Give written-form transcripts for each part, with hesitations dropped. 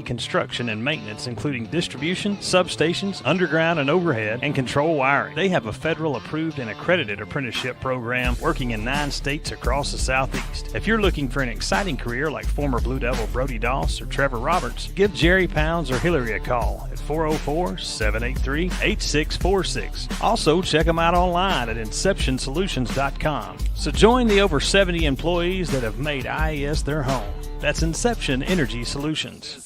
construction and maintenance, including distribution, substations, underground and overhead, and control wiring. They have a federal approved and accredited apprenticeship program working in 9 states across the Southeast. If you're looking for an exciting career like former Blue Devil Brody Doss or Trevor Roberts, give Jerry Pounds or Hillary a call at 404-783-8646. Also, check them out online at InceptionSolutions.com. So join the over 70 employees that have made IES their home. That's Inception Energy Solutions.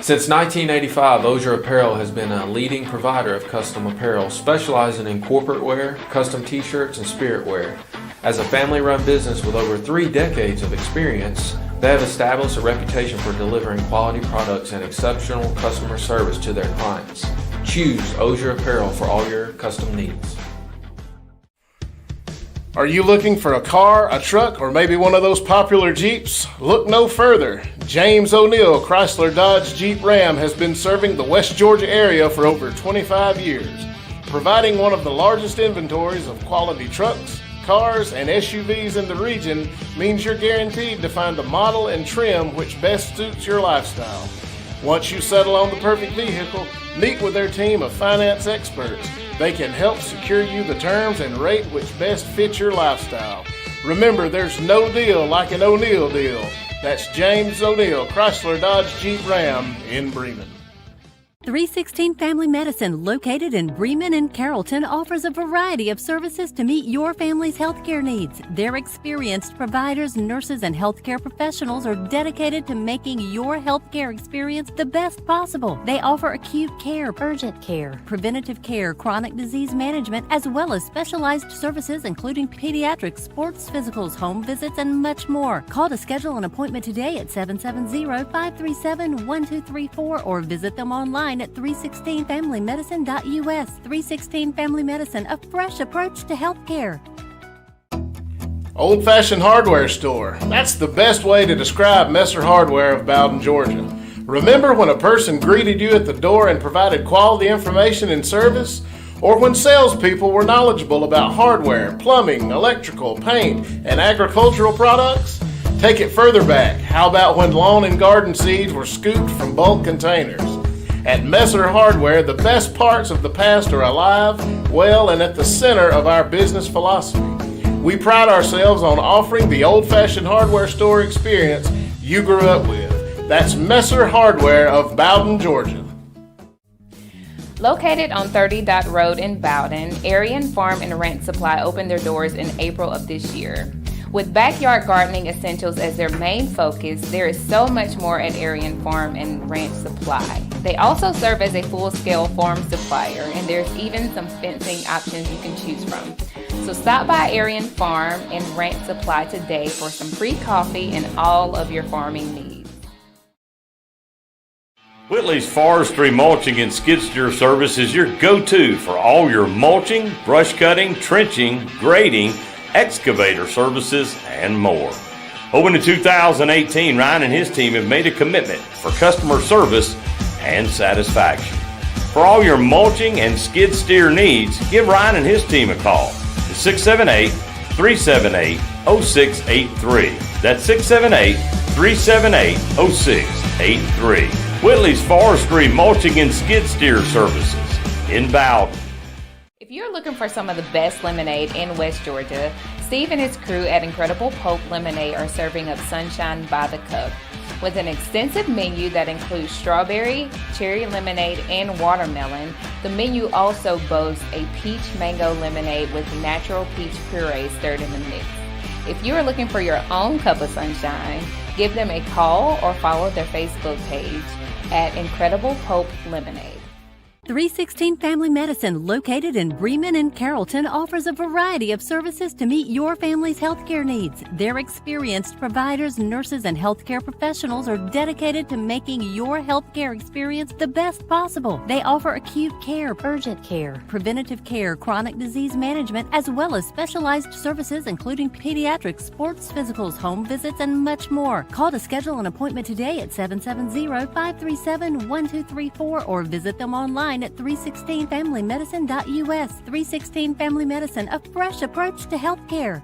Since 1985, Osier Apparel has been a leading provider of custom apparel, specializing in corporate wear, custom t-shirts, and spirit wear. As a family-run business with over 3 decades of experience, they have established a reputation for delivering quality products and exceptional customer service to their clients. Choose Osier Apparel for all your custom needs. Are you looking for a car, a truck, or maybe one of those popular Jeeps? Look no further. James O'Neill Chrysler Dodge Jeep Ram has been serving the West Georgia area for over 25 years, providing one of the largest inventories of quality trucks, cars, and SUVs in the region means you're guaranteed to find the model and trim which best suits your lifestyle. Once you settle on the perfect vehicle, meet with their team of finance experts. They can help secure you the terms and rate which best fits your lifestyle. Remember, there's no deal like an O'Neill deal. That's James O'Neill, Chrysler Dodge Jeep Ram in Bremen. 316 Family Medicine, located in Bremen and Carrollton, offers a variety of services to meet your family's healthcare needs. Their experienced providers, nurses, and healthcare professionals are dedicated to making your healthcare experience the best possible. They offer acute care, urgent care, preventative care, chronic disease management, as well as specialized services including pediatrics, sports physicals, home visits, and much more. Call to schedule an appointment today at 770-537-1234 or visit them online at 316familymedicine.us. 316 Family Medicine, a fresh approach to healthcare. Old Fashioned Hardware Store. That's the best way to describe Messer Hardware of Bowden, Georgia. Remember when a person greeted you at the door and provided quality information and service? Or when salespeople were knowledgeable about hardware, plumbing, electrical, paint, and agricultural products? Take it further back. How about when lawn and garden seeds were scooped from bulk containers? At Messer Hardware, the best parts of the past are alive, well, and at the center of our business philosophy. We pride ourselves on offering the old-fashioned hardware store experience you grew up with. That's Messer Hardware of Bowden, Georgia. Located on 30 Dot Road in Bowden, Aryan Farm and Ranch Supply opened their doors in April of this year. With backyard gardening essentials as their main focus, there is so much more at Aryan Farm and Ranch Supply. They also serve as a full-scale farm supplier, and there's even some fencing options you can choose from. So stop by Aryan Farm and Ranch Supply today for some free coffee and all of your farming needs. Whitley's Forestry Mulching and Skid Steer Service is your go-to for all your mulching, brush cutting, trenching, grading, excavator services, and more. Open in 2018, Ryan and his team have made a commitment for customer service and satisfaction. For all your mulching and skid steer needs, give Ryan and his team a call at 678-378-0683. That's 678-378-0683. Whitley's Forestry Mulching and Skid Steer Services in Bowden. If you're looking for some of the best lemonade in West Georgia, Steve and his crew at Incredible Pope Lemonade are serving up sunshine by the cup. With an extensive menu that includes strawberry, cherry lemonade, and watermelon, the menu also boasts a peach mango lemonade with natural peach puree stirred in the mix. If you are looking for your own cup of sunshine, give them a call or follow their Facebook page at Incredible Pope Lemonade. 316 Family Medicine, located in Bremen and Carrollton, offers a variety of services to meet your family's healthcare needs. Their experienced providers, nurses, and healthcare professionals are dedicated to making your healthcare experience the best possible. They offer acute care, urgent care, preventative care, chronic disease management, as well as specialized services including pediatrics, sports physicals, home visits, and much more. Call to schedule an appointment today at 770-537-1234 or visit them online at 316familymedicine.us. 316 Family Medicine, a fresh approach to healthcare.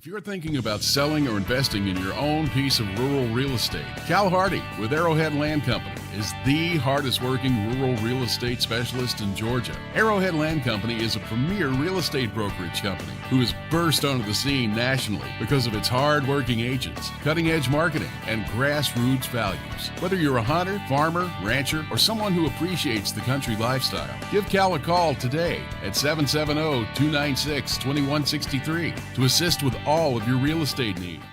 If you're thinking about selling or investing in your own piece of rural real estate, Cal Hardy with Arrowhead Land Company is the hardest working rural real estate specialist in Georgia. Arrowhead Land Company is a premier real estate brokerage company who has burst onto the scene nationally because of its hard-working agents, cutting-edge marketing, and grassroots values. Whether you're a hunter, farmer, rancher, or someone who appreciates the country lifestyle, give Cal a call today at 770-296-2163 to assist with all of your real estate needs.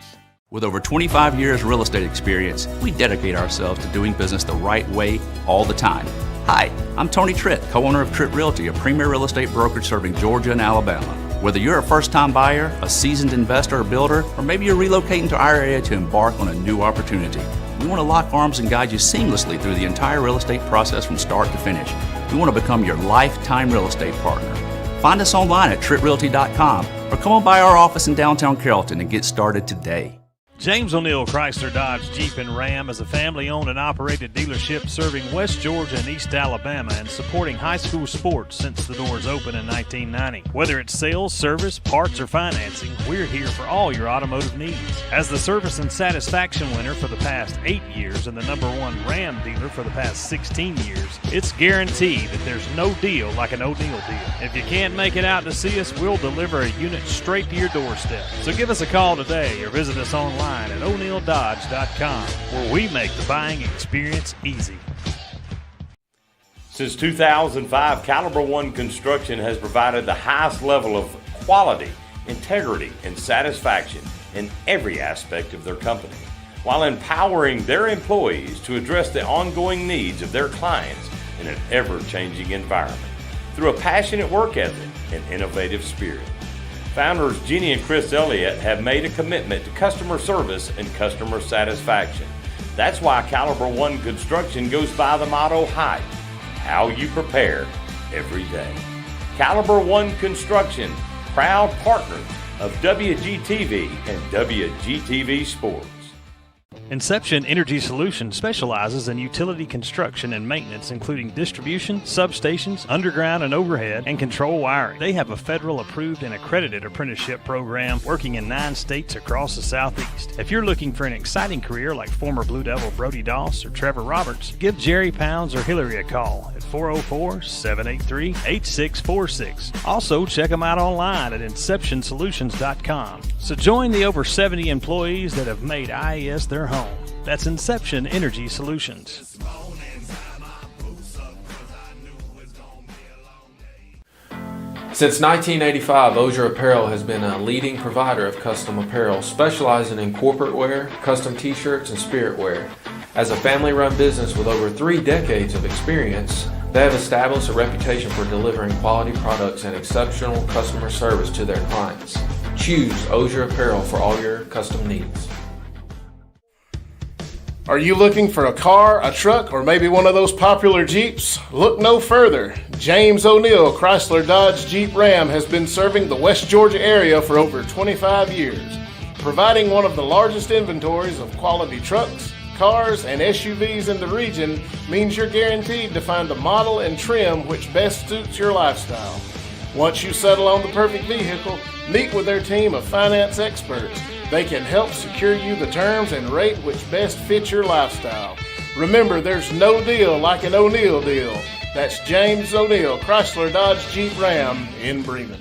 With over 25 years real estate experience, we dedicate ourselves to doing business the right way all the time. Hi, I'm Tony Tritt, co-owner of Tritt Realty, a premier real estate brokerage serving Georgia and Alabama. Whether you're a first-time buyer, a seasoned investor or builder, or maybe you're relocating to our area to embark on a new opportunity, we want to lock arms and guide you seamlessly through the entire real estate process from start to finish. We want to become your lifetime real estate partner. Find us online at trittrealty.com or come on by our office in downtown Carrollton and get started today. James O'Neill Chrysler Dodge Jeep and Ram is a family-owned and operated dealership serving West Georgia and East Alabama and supporting high school sports since the doors opened in 1990. Whether it's sales, service, parts, or financing, we're here for all your automotive needs. As the service and satisfaction winner for the past 8 years and the #1 Ram dealer for the past 16 years, it's guaranteed that there's no deal like an O'Neill deal. If you can't make it out to see us, we'll deliver a unit straight to your doorstep. So give us a call today or visit us online at o'neilldodge.com, where we make the buying experience easy. Since 2005, Caliber One Construction has provided the highest level of quality, integrity, and satisfaction in every aspect of their company, while empowering their employees to address the ongoing needs of their clients in an ever-changing environment through a passionate work ethic and innovative spirit. Founders Jenny and Chris Elliott have made a commitment to customer service and customer satisfaction. That's why Caliber One Construction goes by the motto HYPE, how you prepare every day. Caliber One Construction, proud partners of WGTV and WGTV Sports. Inception Energy Solutions specializes in utility construction and maintenance, including distribution, substations, underground and overhead, and control wiring. They have a federal approved and accredited apprenticeship program working in 9 states across the Southeast. If you're looking for an exciting career like former Blue Devil Brody Doss or Trevor Roberts, give Jerry Pounds or Hillary a call at 404-783-8646. Also, check them out online at inceptionsolutions.com. So join the over 70 employees that have made IES their home. That's Inception Energy Solutions. Since 1985, Ozier Apparel has been a leading provider of custom apparel, specializing in corporate wear, custom t-shirts, and spirit wear. As a family-run business with over 3 decades of experience, they have established a reputation for delivering quality products and exceptional customer service to their clients. Choose Ozier Apparel for all your custom needs. Are you looking for a car, a truck, or maybe one of those popular Jeeps? Look no further. James O'Neill Chrysler Dodge Jeep Ram has been serving the West Georgia area for over 25 years, providing one of the largest inventories of quality trucks, cars, and SUVs in the region means you're guaranteed to find the model and trim which best suits your lifestyle. Once you settle on the perfect vehicle, meet with their team of finance experts. They can help secure you the terms and rate which best fits your lifestyle. Remember, there's no deal like an O'Neill deal. That's James O'Neill, Chrysler Dodge Jeep Ram in Bremen.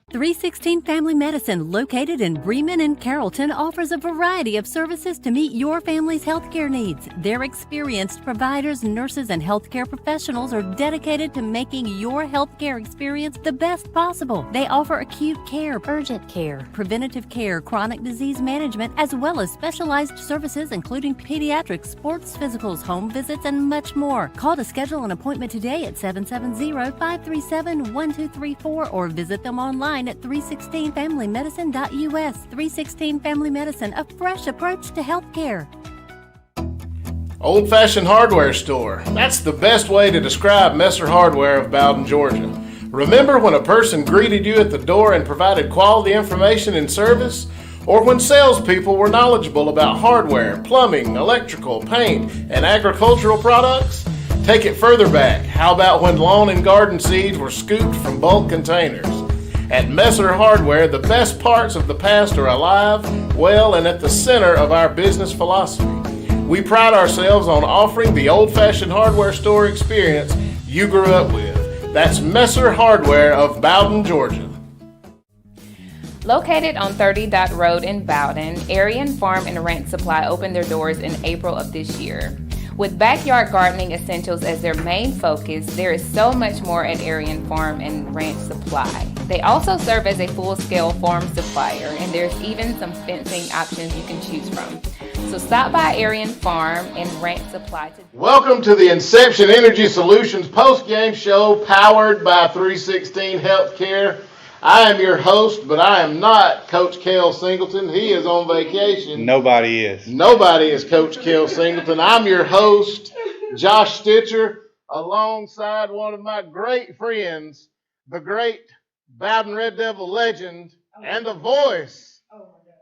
316 Family Medicine, located in Bremen and Carrollton, offers a variety of services to meet your family's healthcare needs. Their experienced providers, nurses, and healthcare professionals are dedicated to making your healthcare experience the best possible. They offer acute care, urgent care, preventative care, chronic disease management, as well as specialized services including pediatrics, sports physicals, home visits, and much more. Call to schedule an appointment today at 770-537-1234 or visit them online at 316familymedicine.us. 316 Family Medicine, a fresh approach to healthcare. Old Fashioned Hardware Store. That's the best way to describe Messer Hardware of Bowden, Georgia. Remember when a person greeted you at the door and provided quality information and service? Or when salespeople were knowledgeable about hardware, plumbing, electrical, paint, and agricultural products? Take it further back. How about when lawn and garden seeds were scooped from bulk containers? At Messer Hardware, the best parts of the past are alive, well, and at the center of our business philosophy. We pride ourselves on offering the old-fashioned hardware store experience you grew up with. That's Messer Hardware of Bowden, Georgia. Located on 30 Dot Road in Bowden, Arian Farm and Ranch Supply opened their doors in April of this year. With backyard gardening essentials as their main focus, there is so much more at Arian Farm and Ranch Supply. They also serve as a full-scale farm supplier, and there's even some fencing options you can choose from. So stop by Arian Farm and Ranch Supply today. Welcome to the Inception Energy Solutions post-game show powered by 316 Healthcare. I am your host, but I am not Coach Kel Singleton. He is on vacation. Nobody is. Nobody is Coach Kel Singleton. I'm your host, Josh Stitcher, alongside one of my great friends, the great Bowden Red Devil legend and the voice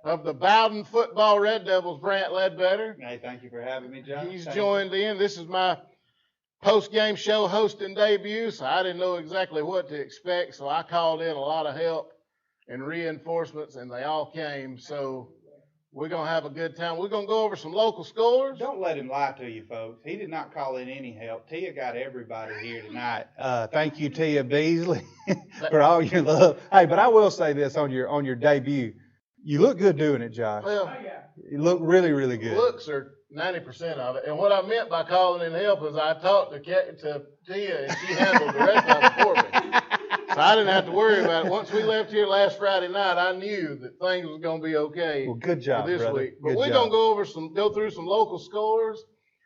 of the Bowden football Red Devils, Brant Ledbetter. Hey, thank you for having me, John. He's joined in. This is my post-game show hosting debut, so I didn't know exactly what to expect, so I called in a lot of help and reinforcements, and they all came, so we're going to have a good time. We're going to go over some local scores. Don't let him lie to you, folks. He did not call in any help. Tia got everybody here tonight. Thank you, Tia Beasley, for all your love. Hey, but I will say this on your debut. You look good doing it, Josh. Well, you look really, really good. Looks are 90% of it. And what I meant by calling in help is I talked to Tia, and she handled the rest of it for me. So I didn't have to worry about it. Once we left here last Friday night, I knew that things was going to be okay. Well, good job, for this brother. week. But Good we're job. going to go through some local scores.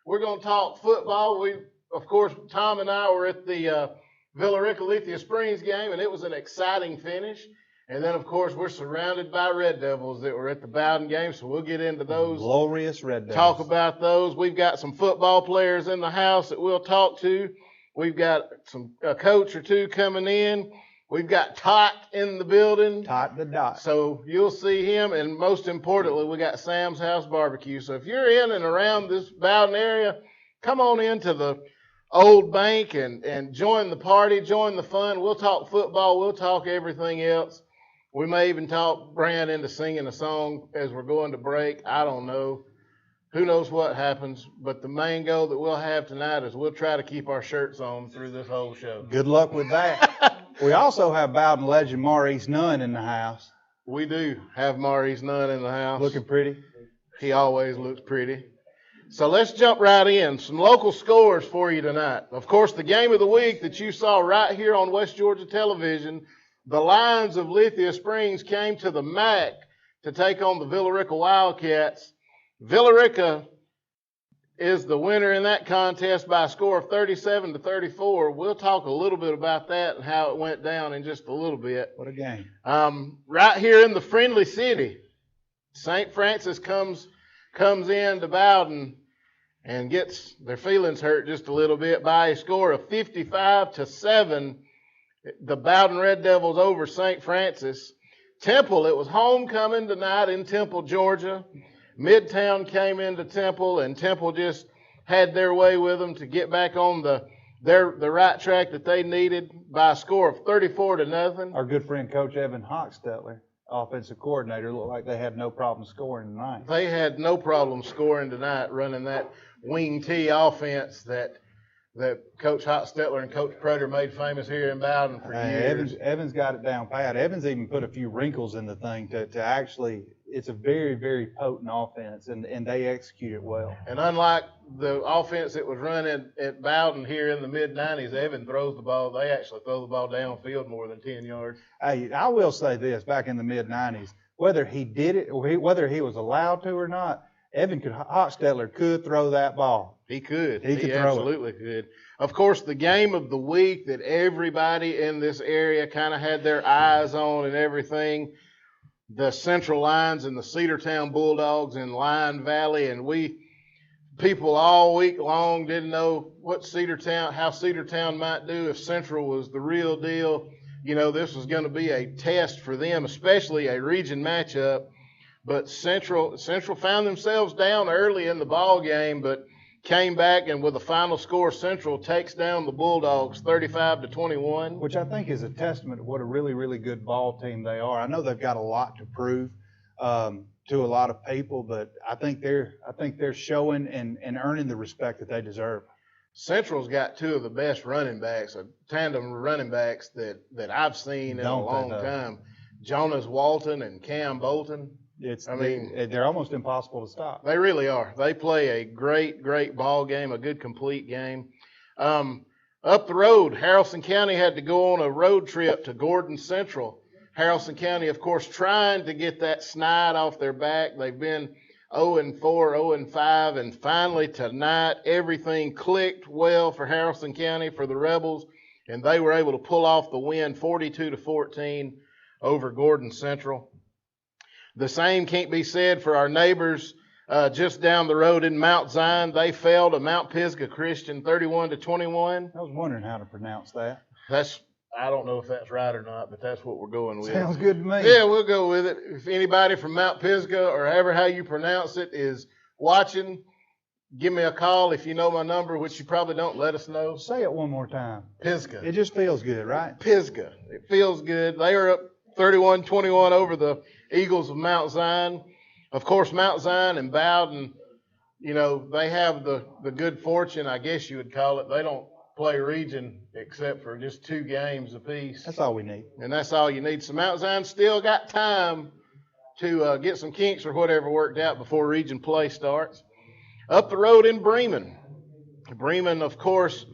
We're going to talk football. Of course, Tom and I were at the Villarica Lithia Springs game, and it was an exciting finish. And then, of course, we're surrounded by Red Devils that were at the Bowden game, so we'll get into those. Glorious Red Devils. Talk about those. We've got some football players in the house that we'll talk to. We've got a coach or two coming in. We've got Tot in the building. Tot the dot. So you'll see him, and most importantly, we got Sam's House Barbecue. So if you're in and around this Bowden area, come on into the Old Bank and join the party, join the fun. We'll talk football. We'll talk everything else. We may even talk Brand into singing a song as we're going to break. I don't know. Who knows what happens? But the main goal that we'll have tonight is we'll try to keep our shirts on through this whole show. Good luck with that. We also have Bowden legend Maurice Nunn in the house. We do have Maurice Nunn in the house. Looking pretty. He always looks pretty. So let's jump right in. Some local scores for you tonight. Of course, the game of the week that you saw right here on West Georgia Television, the Lions of Lithia Springs came to the MAC to take on the Villarica Wildcats. Villarica is the winner in that contest by a score of 37-34. We'll talk a little bit about that and how it went down in just a little bit. What a game. Right here in the Friendly City, St. Francis comes in to Bowden and gets their feelings hurt just a little bit by a score of 55-7. The Bowden Red Devils over St. Francis. Temple, it was homecoming tonight in Temple, Georgia. Midtown came into Temple, and Temple just had their way with them to get back on the right track that they needed by a score of 34-0. Our good friend Coach Evan Hochstetler, offensive coordinator, looked like they had no problem scoring tonight. They had no problem scoring tonight, running that wing T offense that Coach Hochstetler and Coach Prater made famous here in Bowden for years. Evans got it down pat. Evans even put a few wrinkles in the thing to actually, it's a very, very potent offense, and they execute it well. And unlike the offense that was running at Bowden here in the mid-90s, Evans throws the ball. They actually throw the ball downfield more than 10 yards. Hey, I will say this, back in the mid-90s, whether he did it or whether he was allowed to or not, Hochstetler could throw that ball. He could. He could throw absolutely could. Of course, the game of the week that everybody in this area kind of had their eyes on and everything, the Central Lions and the Cedartown Bulldogs in Lion Valley, and people all week long didn't know how Cedartown might do if Central was the real deal. You know, this was going to be a test for them, especially a region matchup. But Central found themselves down early in the ball game, but came back and with the final score, Central takes down the Bulldogs 35-21. Which I think is a testament to what a really, really good ball team they are. I know they've got a lot to prove to a lot of people, but I think they're showing and earning the respect that they deserve. Central's got two of the best running backs, a tandem running backs that I've seen in a long time. Jonas Walton and Cam Bolton. They're almost impossible to stop. They really are. They play a great, great ball game, a good complete game. Up the road, Haralson County had to go on a road trip to Gordon Central. Haralson County, of course, trying to get that snide off their back. They've been 0-4, 0-5, and finally tonight everything clicked well for Haralson County, for the Rebels, and they were able to pull off the win 42-14 over Gordon Central. The same can't be said for our neighbors just down the road in Mount Zion. They fell to Mount Pisgah Christian 31-21. I was wondering how to pronounce that. I don't know if that's right or not, but that's what we're going with. Sounds good to me. Yeah, we'll go with it. If anybody from Mount Pisgah or however how you pronounce it is watching, give me a call. If you know my number, which you probably don't, let us know. Say it one more time. Pisgah. It just feels good, right? Pisgah. It feels good. They are up 31-21 over the Eagles of Mount Zion. Of course, Mount Zion and Bowden, they have the good fortune, I guess you would call it. They don't play region except for just 2 games apiece. That's all we need. And that's all you need. So Mount Zion still got time to get some kinks or whatever worked out before region play starts. Up the road in Bremen. Bremen, of course,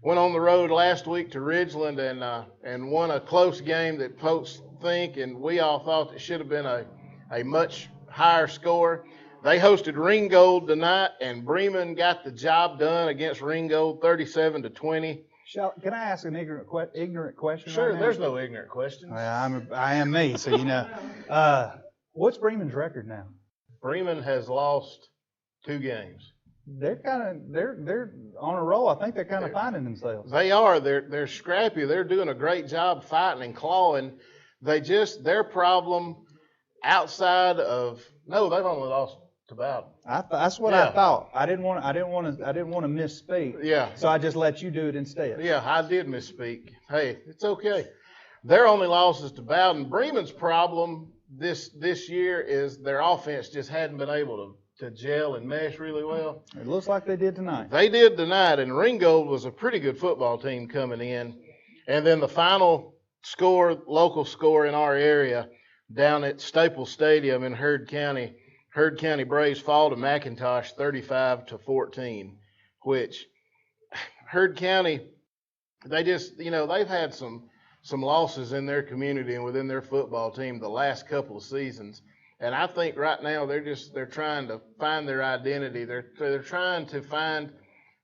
went on the road last week to Ridgeland and won a close game that folks think and we all thought it should have been a much higher score. They hosted Ringgold tonight, and Bremen got the job done against Ringgold 37-20. Can I ask an ignorant question? Sure, right now? There's no ignorant questions. Well, I am me, so what's Bremen's record now? Bremen has lost 2 games. They're on a roll. I think they're kind of finding themselves. They are. They're scrappy. They're doing a great job fighting and clawing. Their problem outside of they've only lost to Bowden. That's what I thought. I didn't want to misspeak. Yeah. So I just let you do it instead. Yeah, I did misspeak. Hey, it's okay. Their only losses to Bowden. Bremen's problem this year is their offense just hadn't been able to gel and mesh really well. It looks like they did tonight. They did tonight, and Ringgold was a pretty good football team coming in. And then the final local score in our area, down at Staples Stadium in Heard County Braves fall to McIntosh 35-14, which Heard County, they just, they've had some losses in their community and within their football team the last couple of seasons. And I think right now they're trying to find their identity. They're trying to find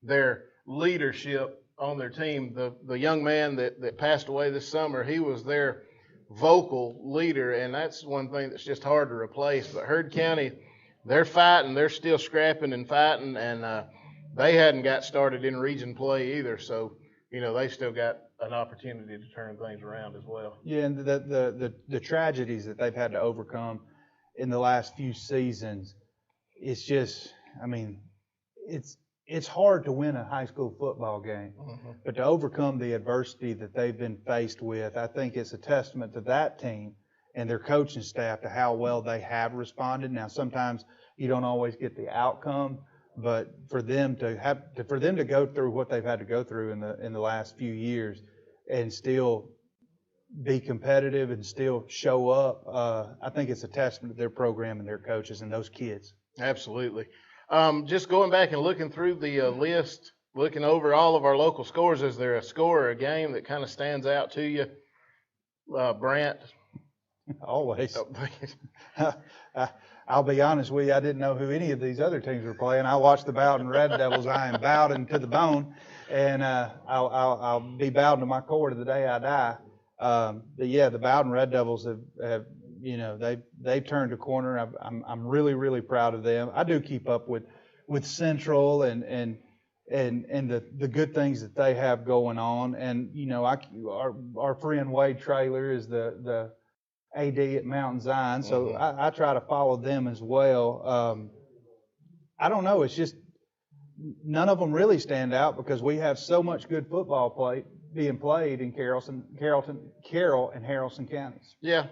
their leadership on their team. The young man that passed away this summer, he was their vocal leader, and that's one thing that's just hard to replace. But Heard County, they're fighting. They're still scrapping and fighting, and they hadn't got started in region play either. So, they still got an opportunity to turn things around as well. Yeah, and the tragedies that they've had to overcome in the last few seasons, it's just, it's hard to win a high school football game, but to overcome the adversity that they've been faced with, I think it's a testament to that team and their coaching staff to how well they have responded. Now, sometimes you don't always get the outcome, but for them to go through what they've had to go through in the last few years and still be competitive and still show up, I think it's a testament to their program and their coaches and those kids. Absolutely. Just going back and looking through the list, looking over all of our local scores, is there a score or a game that kind of stands out to you, Brant? Always. I'll be honest with you, I didn't know who any of these other teams were playing. I watched the Bowden Red Devils. I am Bowden to the bone, and I'll be Bowden to my core to the day I die. But yeah, the Bowden Red Devils have they've turned a corner. I'm really, really proud of them. I do keep up with Central and the good things that they have going on. And our friend Wade Traylor is the AD at Mount Zion, so I try to follow them as well. I don't know. It's just none of them really stand out because we have so much good football being played in Carroll and Haralson counties. Yeah,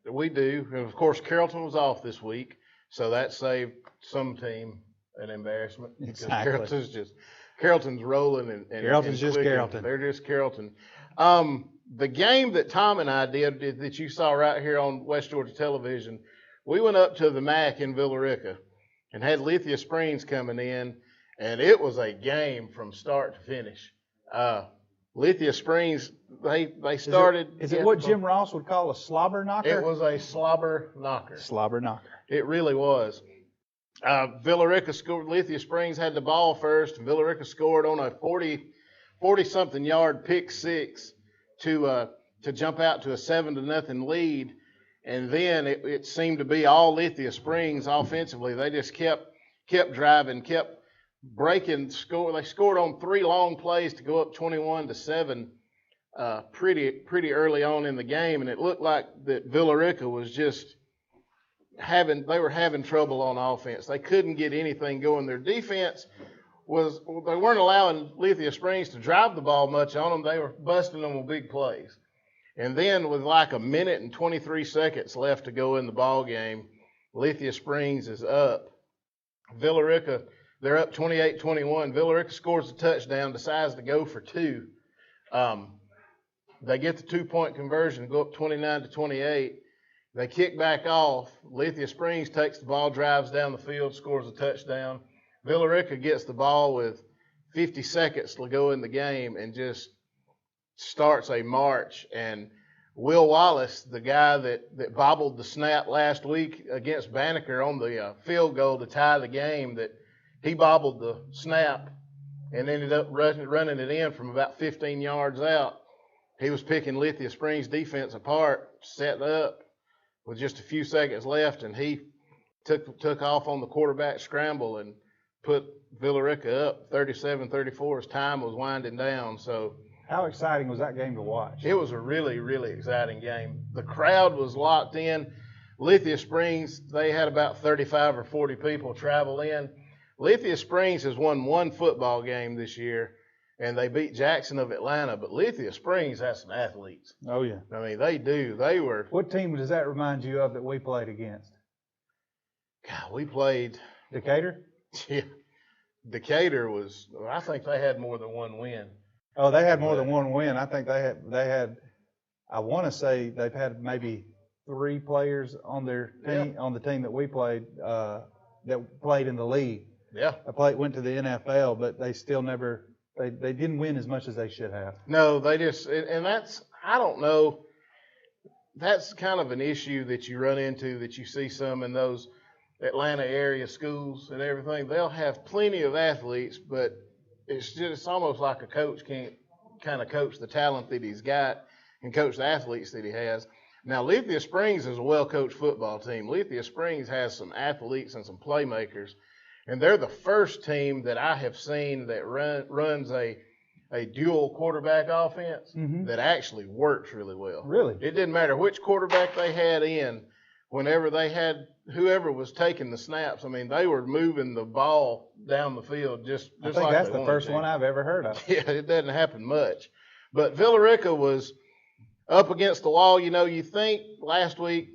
we do. And of course, Carrollton was off this week, so that saved some team an embarrassment. Exactly. Because Carrollton's rolling and Carrollton's just clicking. Carrollton. They're just Carrollton. The game that Tom and I did that you saw right here on West Georgia television, we went up to the MAC in Villarica and had Lithia Springs coming in, and it was a game from start to finish. Lithia Springs, they started. Is it what Jim Ross would call a slobber knocker? It was a slobber knocker. Slobber knocker. It really was. Villarica scored. Lithia Springs had the ball first. Villarica scored on a 40-something yard pick six to jump out to a 7-0 lead. And then it seemed to be all Lithia Springs offensively. They just kept driving, kept breaking score. They scored on 3 long plays to go up 21-7 pretty early on in the game, and it looked like that Villarica was just having trouble on offense. They couldn't get anything going. Their defense they weren't allowing Lithia Springs to drive the ball much on them. They were busting them with big plays. And then with like a minute and 23 seconds left to go in the ball game, Lithia Springs is up. Villarica, they're up 28-21. Villarica scores a touchdown, decides to go for 2. They get the 2-point conversion, go up 29-28. They kick back off. Lithia Springs takes the ball, drives down the field, scores a touchdown. Villarica gets the ball with 50 seconds to go in the game and just starts a march. And Will Wallace, the guy that bobbled the snap last week against Banneker on the field goal to tie the game, that he bobbled the snap and ended up running it in from about 15 yards out. He was picking Lithia Springs defense apart, setting up with just a few seconds left, and he took off on the quarterback scramble and put Villarica up 37-34 as time was winding down. So how exciting was that game to watch? It was a really, really exciting game. The crowd was locked in. Lithia Springs, they had about 35 or 40 people travel in. Lithia Springs has won 1 football game this year, and they beat Jackson of Atlanta, but Lithia Springs has some athletes. Oh, yeah. I mean, they do. They were. What team does that remind you of that we played against? God, we played. Decatur? Yeah. Decatur was, I think they had more than 1 win. Oh, they had more than 1 win. I think they had, I want to say they've had maybe 3 players on their team, on the team that we played, that played in the league. Yeah. Went to the NFL, but they still never, they didn't win as much as they should have. No, they just, and that's, I don't know, that's kind of an issue that you run into, that you see some in those Atlanta area schools and everything. They'll have plenty of athletes, but it's almost like a coach can't kind of coach the talent that he's got and coach the athletes that he has. Now, Lithia Springs is a well-coached football team. Lithia Springs has some athletes and some playmakers, and they're the first team that I have seen that runs a dual quarterback offense that actually works really well. Really? It didn't matter which quarterback they had in. Whenever they had whoever was taking the snaps, I mean, they were moving the ball down the field just I think like that's they the first to. one I've ever heard of. Yeah, it doesn't happen much. But Villarica was up against the wall. You know, you think last week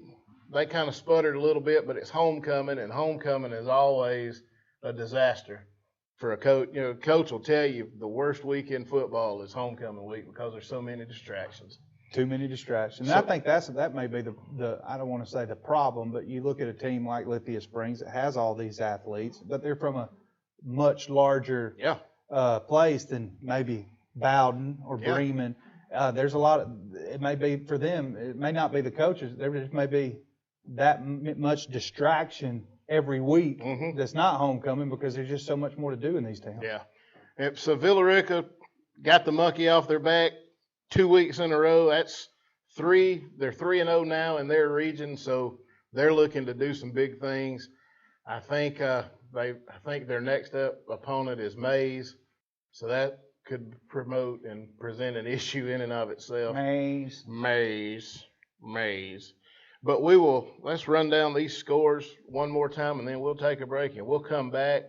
they kind of sputtered a little bit, but it's homecoming, and homecoming is always a disaster for a coach. You know, coach will tell you the worst week in football is homecoming week because there's so many distractions. Too many distractions. And I think that may be the I don't want to say the problem, but you look at a team like Lithia Springs that has all these athletes, but they're from a much larger place than maybe Bowden or Bremen. There's a lot of, it may be for them, it may not be the coaches, there just may be that much distraction every week that's not homecoming because there's just so much more to do in these towns. Yeah. So Villarica got the monkey off their back 2 weeks in a row. That's 3. They're 3-0 now in their region, so they're looking to do some big things. I think their next up opponent is Mays, so that could promote and present an issue in and of itself. Mays. But let's run down these scores one more time, and then we'll take a break, and we'll come back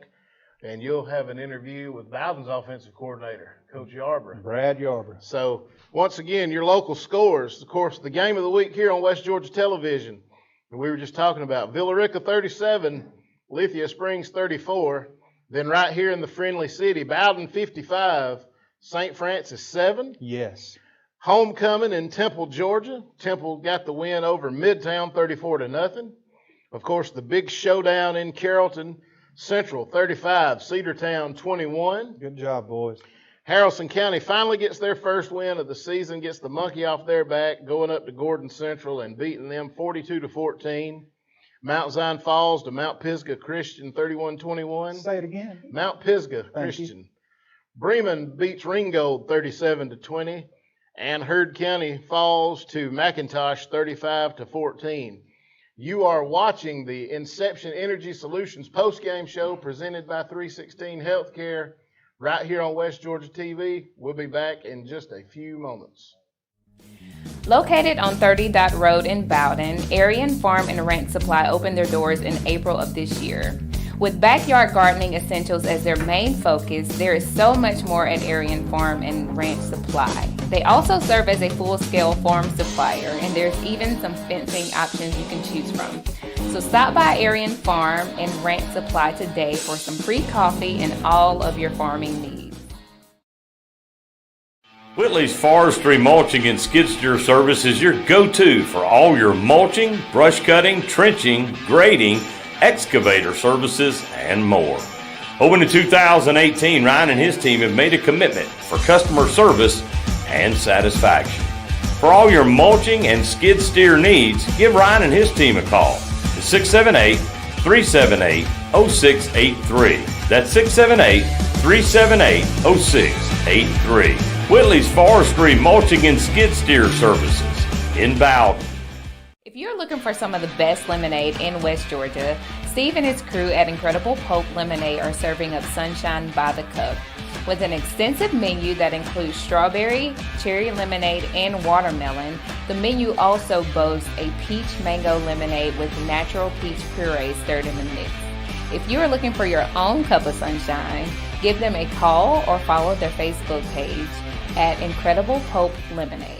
and you'll have an interview with Bowden's offensive coordinator, Coach Yarbrough. Brad Yarbrough. So, once again, your local scores. Of course, the game of the week here on West Georgia Television. We were just talking about Villarica 37, Lithia Springs 34. Then right here in the friendly city, Bowden 55, St. Francis 7. Yes. Homecoming in Temple, Georgia. Temple got the win over Midtown 34-0. Of course, the big showdown in Carrollton, Central 35, Cedartown 21. Good job, boys. Haralson County finally gets their first win of the season, gets the monkey off their back, going up to Gordon Central and beating them 42-14. Mount Zion Falls to Mount Pisgah Christian 31-21. Say it again. Mount Pisgah Christian. Bremen beats Ringgold 37-20. And Heard County falls to McIntosh 35-14. You are watching the Inception Energy Solutions postgame show presented by 316 Healthcare right here on West Georgia TV. We'll be back in just a few moments. Located on 30 Dot Road in Bowden, Aryan Farm and Ranch Supply opened their doors in April of this year. With backyard gardening essentials as their main focus, there is so much more at Aryan Farm and Ranch Supply. They also serve as a full-scale farm supplier, and there's even some fencing options you can choose from. So stop by Aryan Farm and Ranch Supply today for some free coffee and all of your farming needs. Whitley's Forestry Mulching and Skid Steer Service is your go-to for all your mulching, brush cutting, trenching, grading, excavator services, and more. Open in 2018, Ryan and his team have made a commitment for customer service and satisfaction. For all your mulching and skid steer needs, give Ryan and his team a call at 678-378-0683. That's 678-378-0683. Whitley's Forestry Mulching and Skid Steer Services in Bowden. If you're looking for some of the best lemonade in West Georgia, Steve and his crew at Incredible Pope Lemonade are serving up sunshine by the cup. With an extensive menu that includes strawberry, cherry lemonade, and watermelon, the menu also boasts a peach mango lemonade with natural peach puree stirred in the mix. If you are looking for your own cup of sunshine, give them a call or follow their Facebook page at Incredible Pope Lemonade.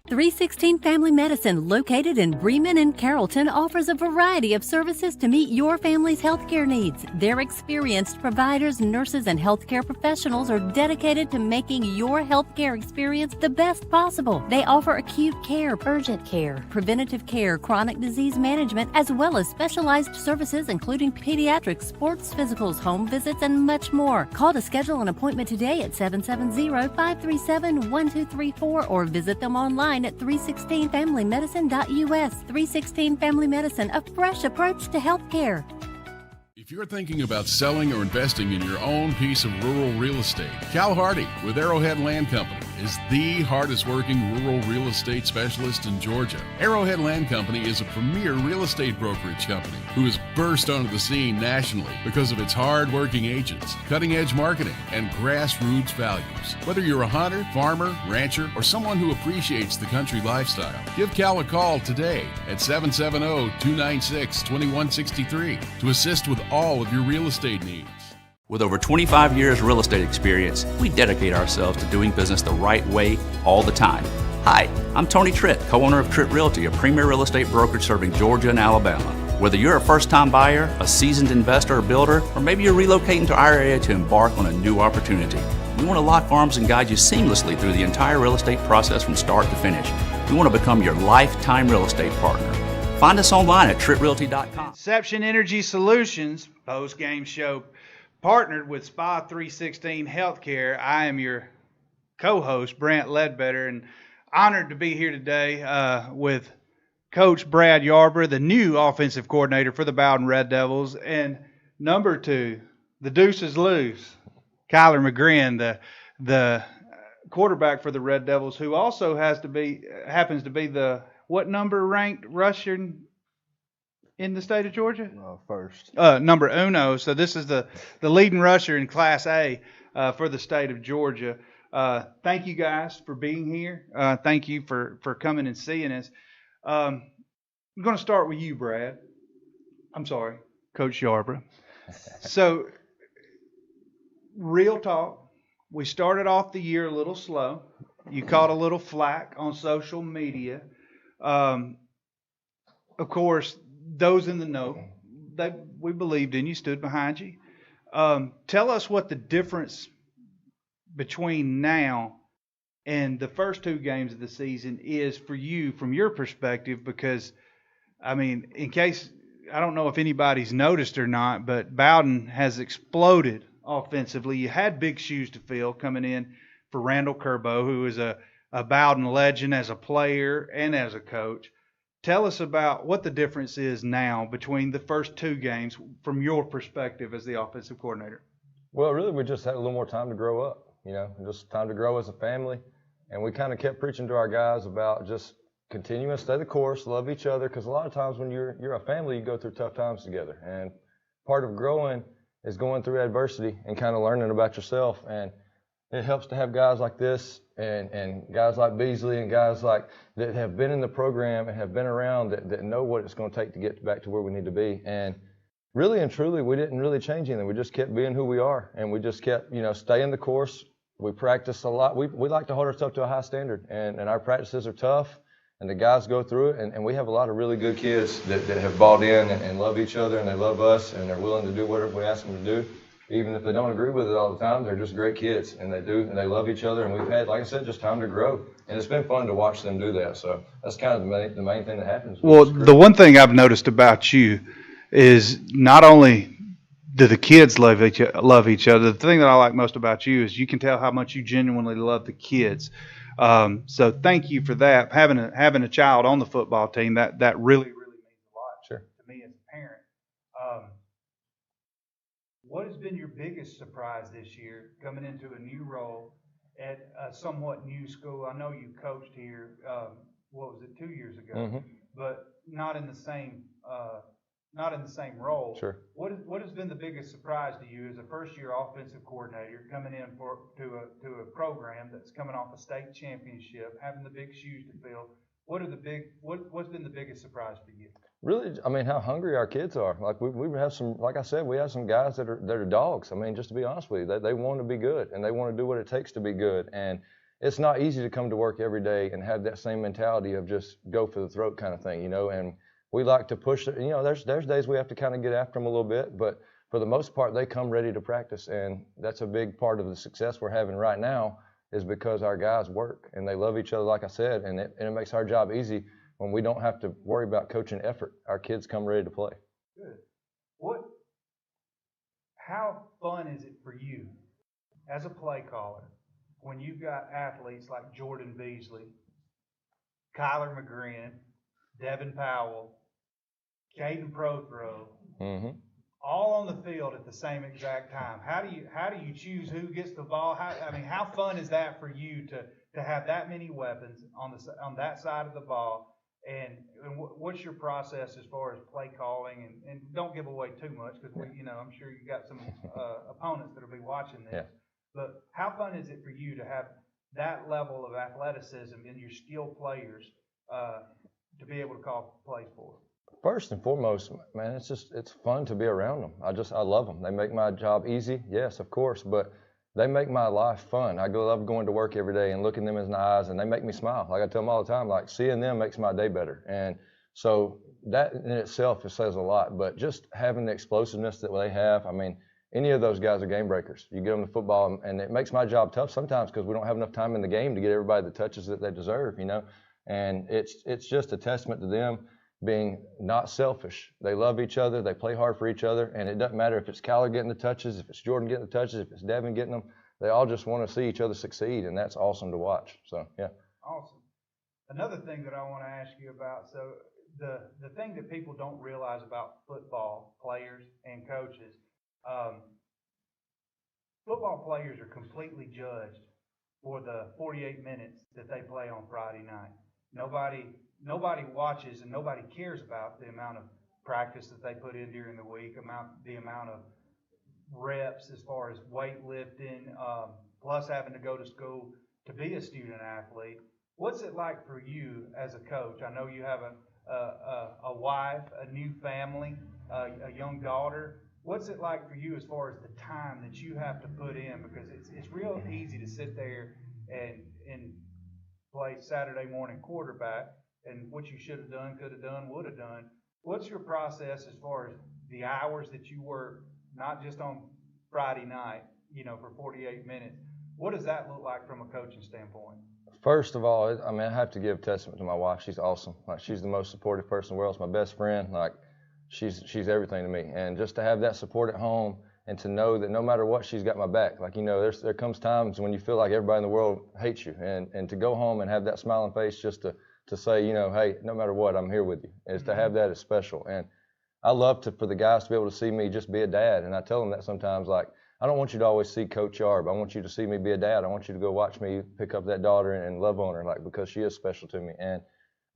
316 Family Medicine, located in Bremen and Carrollton, offers a variety of services to meet your family's healthcare needs. Their experienced providers, nurses, and healthcare professionals are dedicated to making your healthcare experience the best possible. They offer acute care, urgent care, preventative care, chronic disease management, as well as specialized services including pediatrics, sports physicals, home visits, and much more. Call to schedule an appointment today at 770-537-1234 or visit them online at 316familymedicine.us. 316 Family Medicine, a fresh approach to healthcare. If you're thinking about selling or investing in your own piece of rural real estate, Cal Hardy with Arrowhead Land Company is the hardest working rural real estate specialist in Georgia. Arrowhead Land Company is a premier real estate brokerage company who has burst onto the scene nationally because of its hard-working agents, cutting-edge marketing, and grassroots values. Whether you're a hunter, farmer, rancher, or someone who appreciates the country lifestyle, give Cal a call today at 770-296-2163 to assist with all of your real estate needs. With over 25 years real estate experience, we dedicate ourselves to doing business the right way all the time. Hi, I'm Tony Tritt, co-owner of Tritt Realty, a premier real estate brokerage serving Georgia and Alabama. Whether you're a first-time buyer, a seasoned investor or builder, or maybe you're relocating to our area to embark on a new opportunity, we want to lock arms and guide you seamlessly through the entire real estate process from start to finish. We want to become your lifetime real estate partner. Find us online at trittrealty.com. Inception Energy Solutions post-game show, partnered with Spa 316 Healthcare. I am your co-host, Brent Ledbetter, and honored to be here today with Coach Brad Yarbrough, the new offensive coordinator for the Bowden Red Devils, and number 2, the Deuces Loose, Kyler McGrin, the quarterback for the Red Devils, who also happens to be the what number ranked rusher in the state of Georgia? First. Number uno. So this is the leading rusher in Class A for the state of Georgia. Thank you guys for being here. Thank you for coming and seeing us. I'm going to start with you, Brad. I'm sorry, Coach Yarbrough. So real talk, we started off the year a little slow. You caught a little flack on social media. Of course, those in the know, we believed in you, stood behind you. Tell us what the difference between now and the first two games of the season is for you from your perspective, because, I mean, in case, I don't know if anybody's noticed or not, but Bowden has exploded offensively. You had big shoes to fill coming in for Randall Kerbo, who is a Bowden legend as a player and as a coach. Tell us about what the difference is now between the first two games from your perspective as the offensive coordinator. Well, really, we just had a little more time to grow up, just time to grow as a family. And we kind of kept preaching to our guys about just continuing to stay the course, love each other, because a lot of times when you're a family, you go through tough times together. And part of growing is going through adversity and kind of learning about yourself. And it helps to have guys like this and guys like Beasley and guys like that have been in the program and have been around that know what it's going to take to get back to where we need to be. And really and truly, we didn't really change anything. We just kept being who we are, and we just kept, staying the course. We practice a lot. We like to hold ourselves to a high standard, and our practices are tough, and the guys go through it, and we have a lot of really good kids that have bought in and love each other, and they love us, and they're willing to do whatever we ask them to do. Even if they don't agree with it all the time, they're just great kids, and they love each other, and we've had, like I said, just time to grow, and it's been fun to watch them do that. So that's kind of the main thing that happens. Well, the one thing I've noticed about you is not only do the kids love each other, the thing that I like most about you is you can tell how much you genuinely love the kids. So thank you for that. Having a child on the football team, that really, really means a lot Sure. to me as a parent. What has been your biggest surprise this year coming into a new role at a somewhat new school? I know you coached here, 2 years ago, Mm-hmm. but not in the same role. Sure. What has been the biggest surprise to you as a first-year offensive coordinator coming in to a program that's coming off a state championship, having the big shoes to fill? What's been the biggest surprise for you? Really, I mean, how hungry our kids are. Like we have some, like I said, we have some guys that are dogs. I mean, just to be honest with you, they want to be good, and they want to do what it takes to be good. And it's not easy to come to work every day and have that same mentality of just go for the throat kind of thing, And we like to push it. There's days we have to kind of get after them a little bit, but for the most part, they come ready to practice, and that's a big part of the success we're having right now is because our guys work and they love each other, like I said, and it makes our job easy when we don't have to worry about coaching effort. Our kids come ready to play. Good. How fun is it for you as a play caller when you've got athletes like Jordan Beasley, Kyler McGrin, Devin Powell, Caden Prothrow, Mm-hmm. all on the field at the same exact time? How do you choose who gets the ball? How fun is that for you to have that many weapons on that side of the ball? And what's your process as far as play calling? And don't give away too much because I'm sure you got some opponents that'll be watching this. Yeah. But how fun is it for you to have that level of athleticism in your skilled players to be able to call plays for? First and foremost, man, it's fun to be around them. I love them. They make my job easy, yes, of course, but they make my life fun. I love going to work every day and looking them in the eyes, and they make me smile. Like I tell them all the time, like seeing them makes my day better. And so that in itself, it says a lot. But just having the explosiveness that they have, I mean, any of those guys are game breakers. You get them to football, and it makes my job tough sometimes because we don't have enough time in the game to get everybody the touches that they deserve, And it's just a testament to them being not selfish. They love each other. They play hard for each other. And it doesn't matter if it's Kyler getting the touches, if it's Jordan getting the touches, if it's Devin getting them. They all just want to see each other succeed, and that's awesome to watch. So, yeah. Awesome. Another thing that I want to ask you about, so the thing that people don't realize about football players and coaches, football players are completely judged for the 48 minutes that they play on Friday night. Nobody watches and nobody cares about the amount of practice that they put in during the week, the amount of reps as far as weightlifting, plus having to go to school to be a student athlete. What's it like for you as a coach? I know you have a wife, a new family, a young daughter. What's it like for you as far as the time that you have to put in? Because it's real easy to sit there and play Saturday morning quarterback, and what you should have done, could have done, would have done. What's your process as far as the hours that you work, not just on Friday night, for 48 minutes? What does that look like from a coaching standpoint? First of all, I mean, I have to give testament to my wife. She's awesome. Like, she's the most supportive person in the world. She's my best friend. Like, she's everything to me. And just to have that support at home and to know that no matter what, she's got my back. Like, there comes times when you feel like everybody in the world hates you. And to go home and have that smiling face just to say, hey, no matter what, I'm here with you. And to have that is special. And I love for the guys to be able to see me just be a dad. And I tell them that sometimes, like, I don't want you to always see Coach Yarb. I want you to see me be a dad. I want you to go watch me pick up that daughter and love on her, like, because she is special to me. And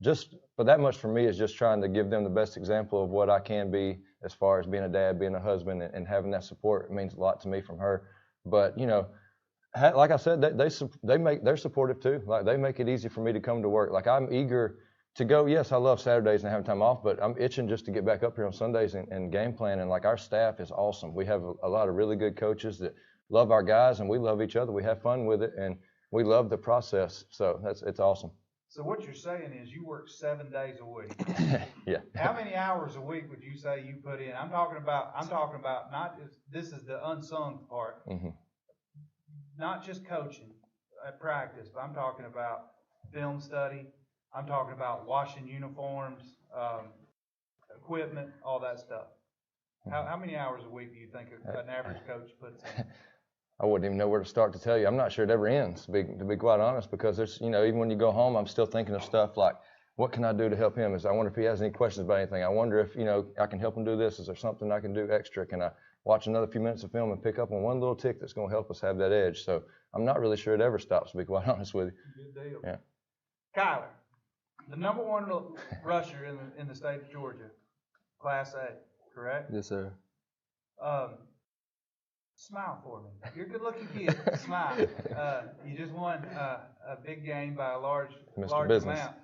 just for that much for me is just trying to give them the best example of what I can be as far as being a dad, being a husband, and having that support. It means a lot to me from her. But, like I said, they're supportive too. Like, they make it easy for me to come to work. Like, I'm eager to go. Yes, I love Saturdays and having time off, but I'm itching just to get back up here on Sundays and game plan. And like, our staff is awesome. We have a lot of really good coaches that love our guys, and we love each other. We have fun with it, and we love the process. So it's awesome. So what you're saying is you work 7 days a week. Yeah. How many hours a week would you say you put in? I'm talking about not just, this is the unsung part, not just coaching at practice, but I'm talking about film study. I'm talking about washing uniforms, equipment, all that stuff. How many hours a week do you think an average coach puts in? I wouldn't even know where to start to tell you. I'm not sure it ever ends, to be quite honest, because there's, even when you go home, I'm still thinking of stuff like, what can I do to help him? I wonder if he has any questions about anything. I wonder if, I can help him do this. Is there something I can do extra? Can I watch another few minutes of film and pick up on one little tick that's going to help us have that edge? So I'm not really sure it ever stops, to be quite honest with you. Good deal. Yeah. Kyler, the number one rusher in the state of Georgia, Class A, correct? Yes, sir. Smile for me. You're a good-looking kid. Smile. You just won a big game by a large Business. amount.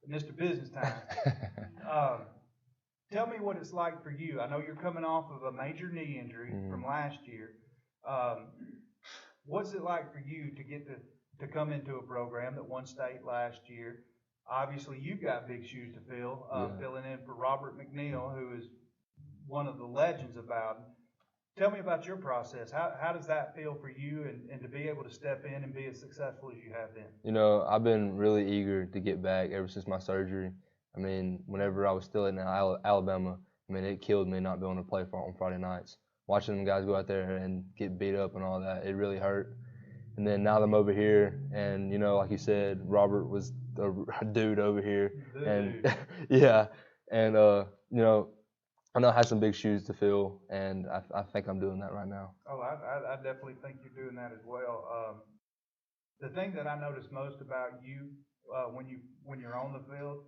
Mr. Business Time. Tell me what it's like for you. I know you're coming off of a major knee injury from last year. What's it like for you to get to come into a program that won state last year? Obviously, you've got big shoes to fill, filling in for Robert McNeil, who is one of the legends of Bowden. Tell me about your process. How does that feel for you, and to be able to step in and be as successful as you have been? I've been really eager to get back ever since my surgery. I mean, whenever I was still in Alabama, it killed me not being able to play on Friday nights. Watching them guys go out there and get beat up and all that, it really hurt. And then now that I'm over here, and, like you said, Robert was a dude over here. Yeah, and, I know I have some big shoes to fill, and I think I'm doing that right now. Oh, I definitely think you're doing that as well. The thing that I notice most about you when you're on the field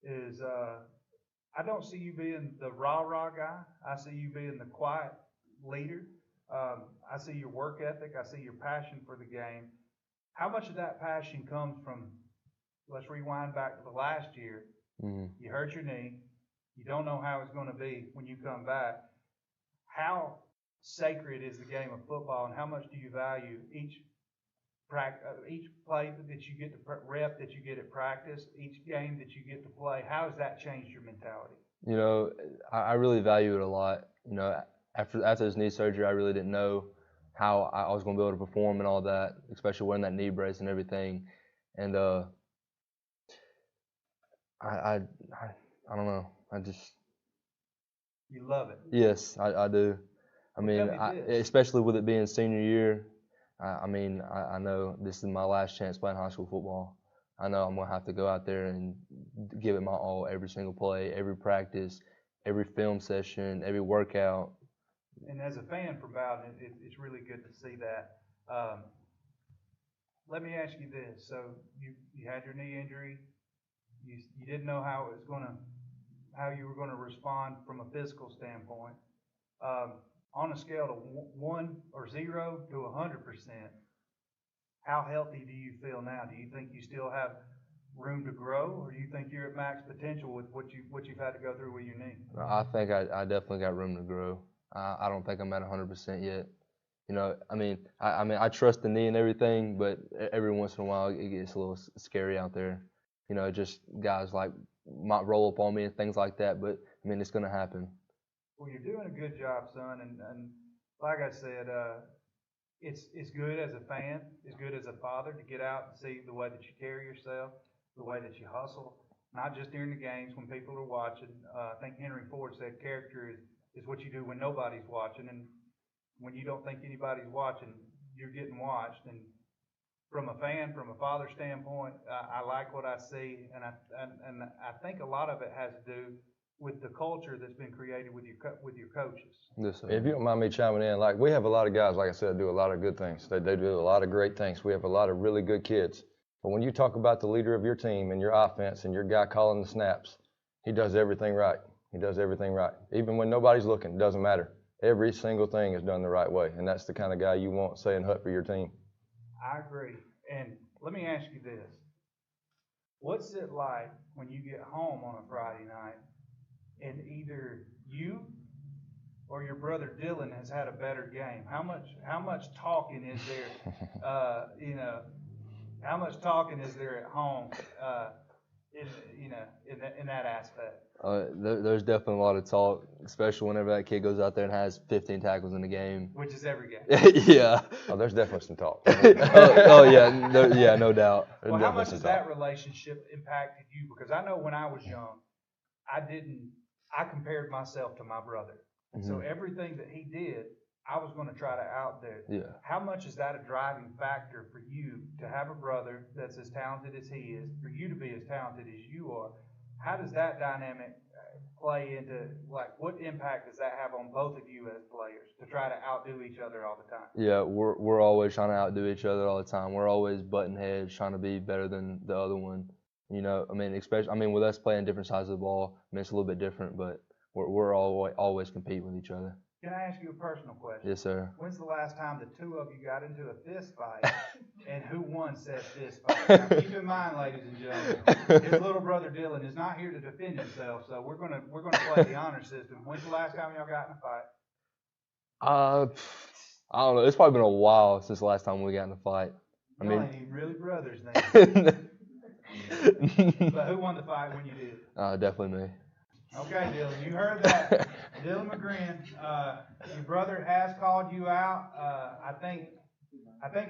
is I don't see you being the rah-rah guy. I see you being the quiet leader. I see your work ethic. I see your passion for the game. How much of that passion comes from, let's rewind back to the last year. You hurt your knee. You don't know how it's going to be when you come back. How sacred is the game of football, and how much do you value each play that you get to rep, that you get at practice, each game that you get to play? How has that changed your mentality? I really value it a lot. After this knee surgery, I really didn't know how I was going to be able to perform and all that, especially wearing that knee brace and everything. And I don't know. You love it. Yes, I do. Especially with it being senior year, I know this is my last chance playing high school football. I know I'm going to have to go out there and give it my all every single play, every practice, every film session, every workout. And as a fan from Bowden, it's really good to see that. Let me ask you this. So you had your knee injury. You didn't know how you were going to respond from a physical standpoint. On a scale of 1 or 0 to 100%, how healthy do you feel now? Do you think you still have room to grow, or do you think you're at max potential with what you've had to go through with your knee? I think I definitely got room to grow. I don't think I'm at 100% yet. You know, I trust the knee and everything, but every once in a while it gets a little scary out there. You know, just guys like might roll up on me and things like that, but I mean, it's going to happen. Well, you're doing a good job, son, and like I said, it's good as a fan, it's good as a father to get out and see the way that you carry yourself, the way that you hustle, not just during the games when people are watching. I think Henry Ford said character is what you do when nobody's watching, and when you don't think anybody's watching, you're getting watched. And from a fan, from a father standpoint, I like what I see, and I think a lot of it has to do with the culture that's been created with your coaches. Yes, sir. If you don't mind me chiming in, like we have a lot of guys, like I said, do a lot of good things. They do a lot of great things. We have a lot of really good kids. But when you talk about the leader of your team and your offense and your guy calling the snaps, he does everything right. He does everything right. Even when nobody's looking, it doesn't matter. Every single thing is done the right way, and that's the kind of guy you want saying hut for your team. I agree. And let me ask you this. What's it like when you get home on a Friday night and either you or your brother Dylan has had a better game? How much talking is there, how much talking is there at home, in that aspect? There's definitely a lot of talk, especially whenever that kid goes out there and has 15 tackles in the game. Which is every game. Yeah. Oh, there's definitely some talk. Yeah, no doubt. Well, how much has that relationship impacted you? Because I know when I was young, I compared myself to my brother. And so everything that he did, I was going to try to outdo. Yeah. How much is that a driving factor for you to have a brother that's as talented as he is, for you to be as talented as you are? How does that dynamic play into, like, what impact does that have on both of you as players to try to outdo each other all the time? Yeah, we're always trying to outdo each other all the time. We're always butting heads, trying to be better than the other one. You know, especially with us playing different sides of the ball, it's a little bit different, but we're always competing with each other. Can I ask you a personal question? Yes, sir. When's the last time the two of you got into a fist fight, and who won said fist fight? Now, keep in mind, ladies and gentlemen, his little brother Dylan is not here to defend himself, so we're gonna play the honor system. When's the last time y'all got in a fight? I don't know. It's probably been a while since the last time we got in a fight. Y'all ain't even really brothers then. But who won the fight when you did? Definitely me. Okay, Dylan, you heard that. Dylan McGrin, your brother has called you out. I think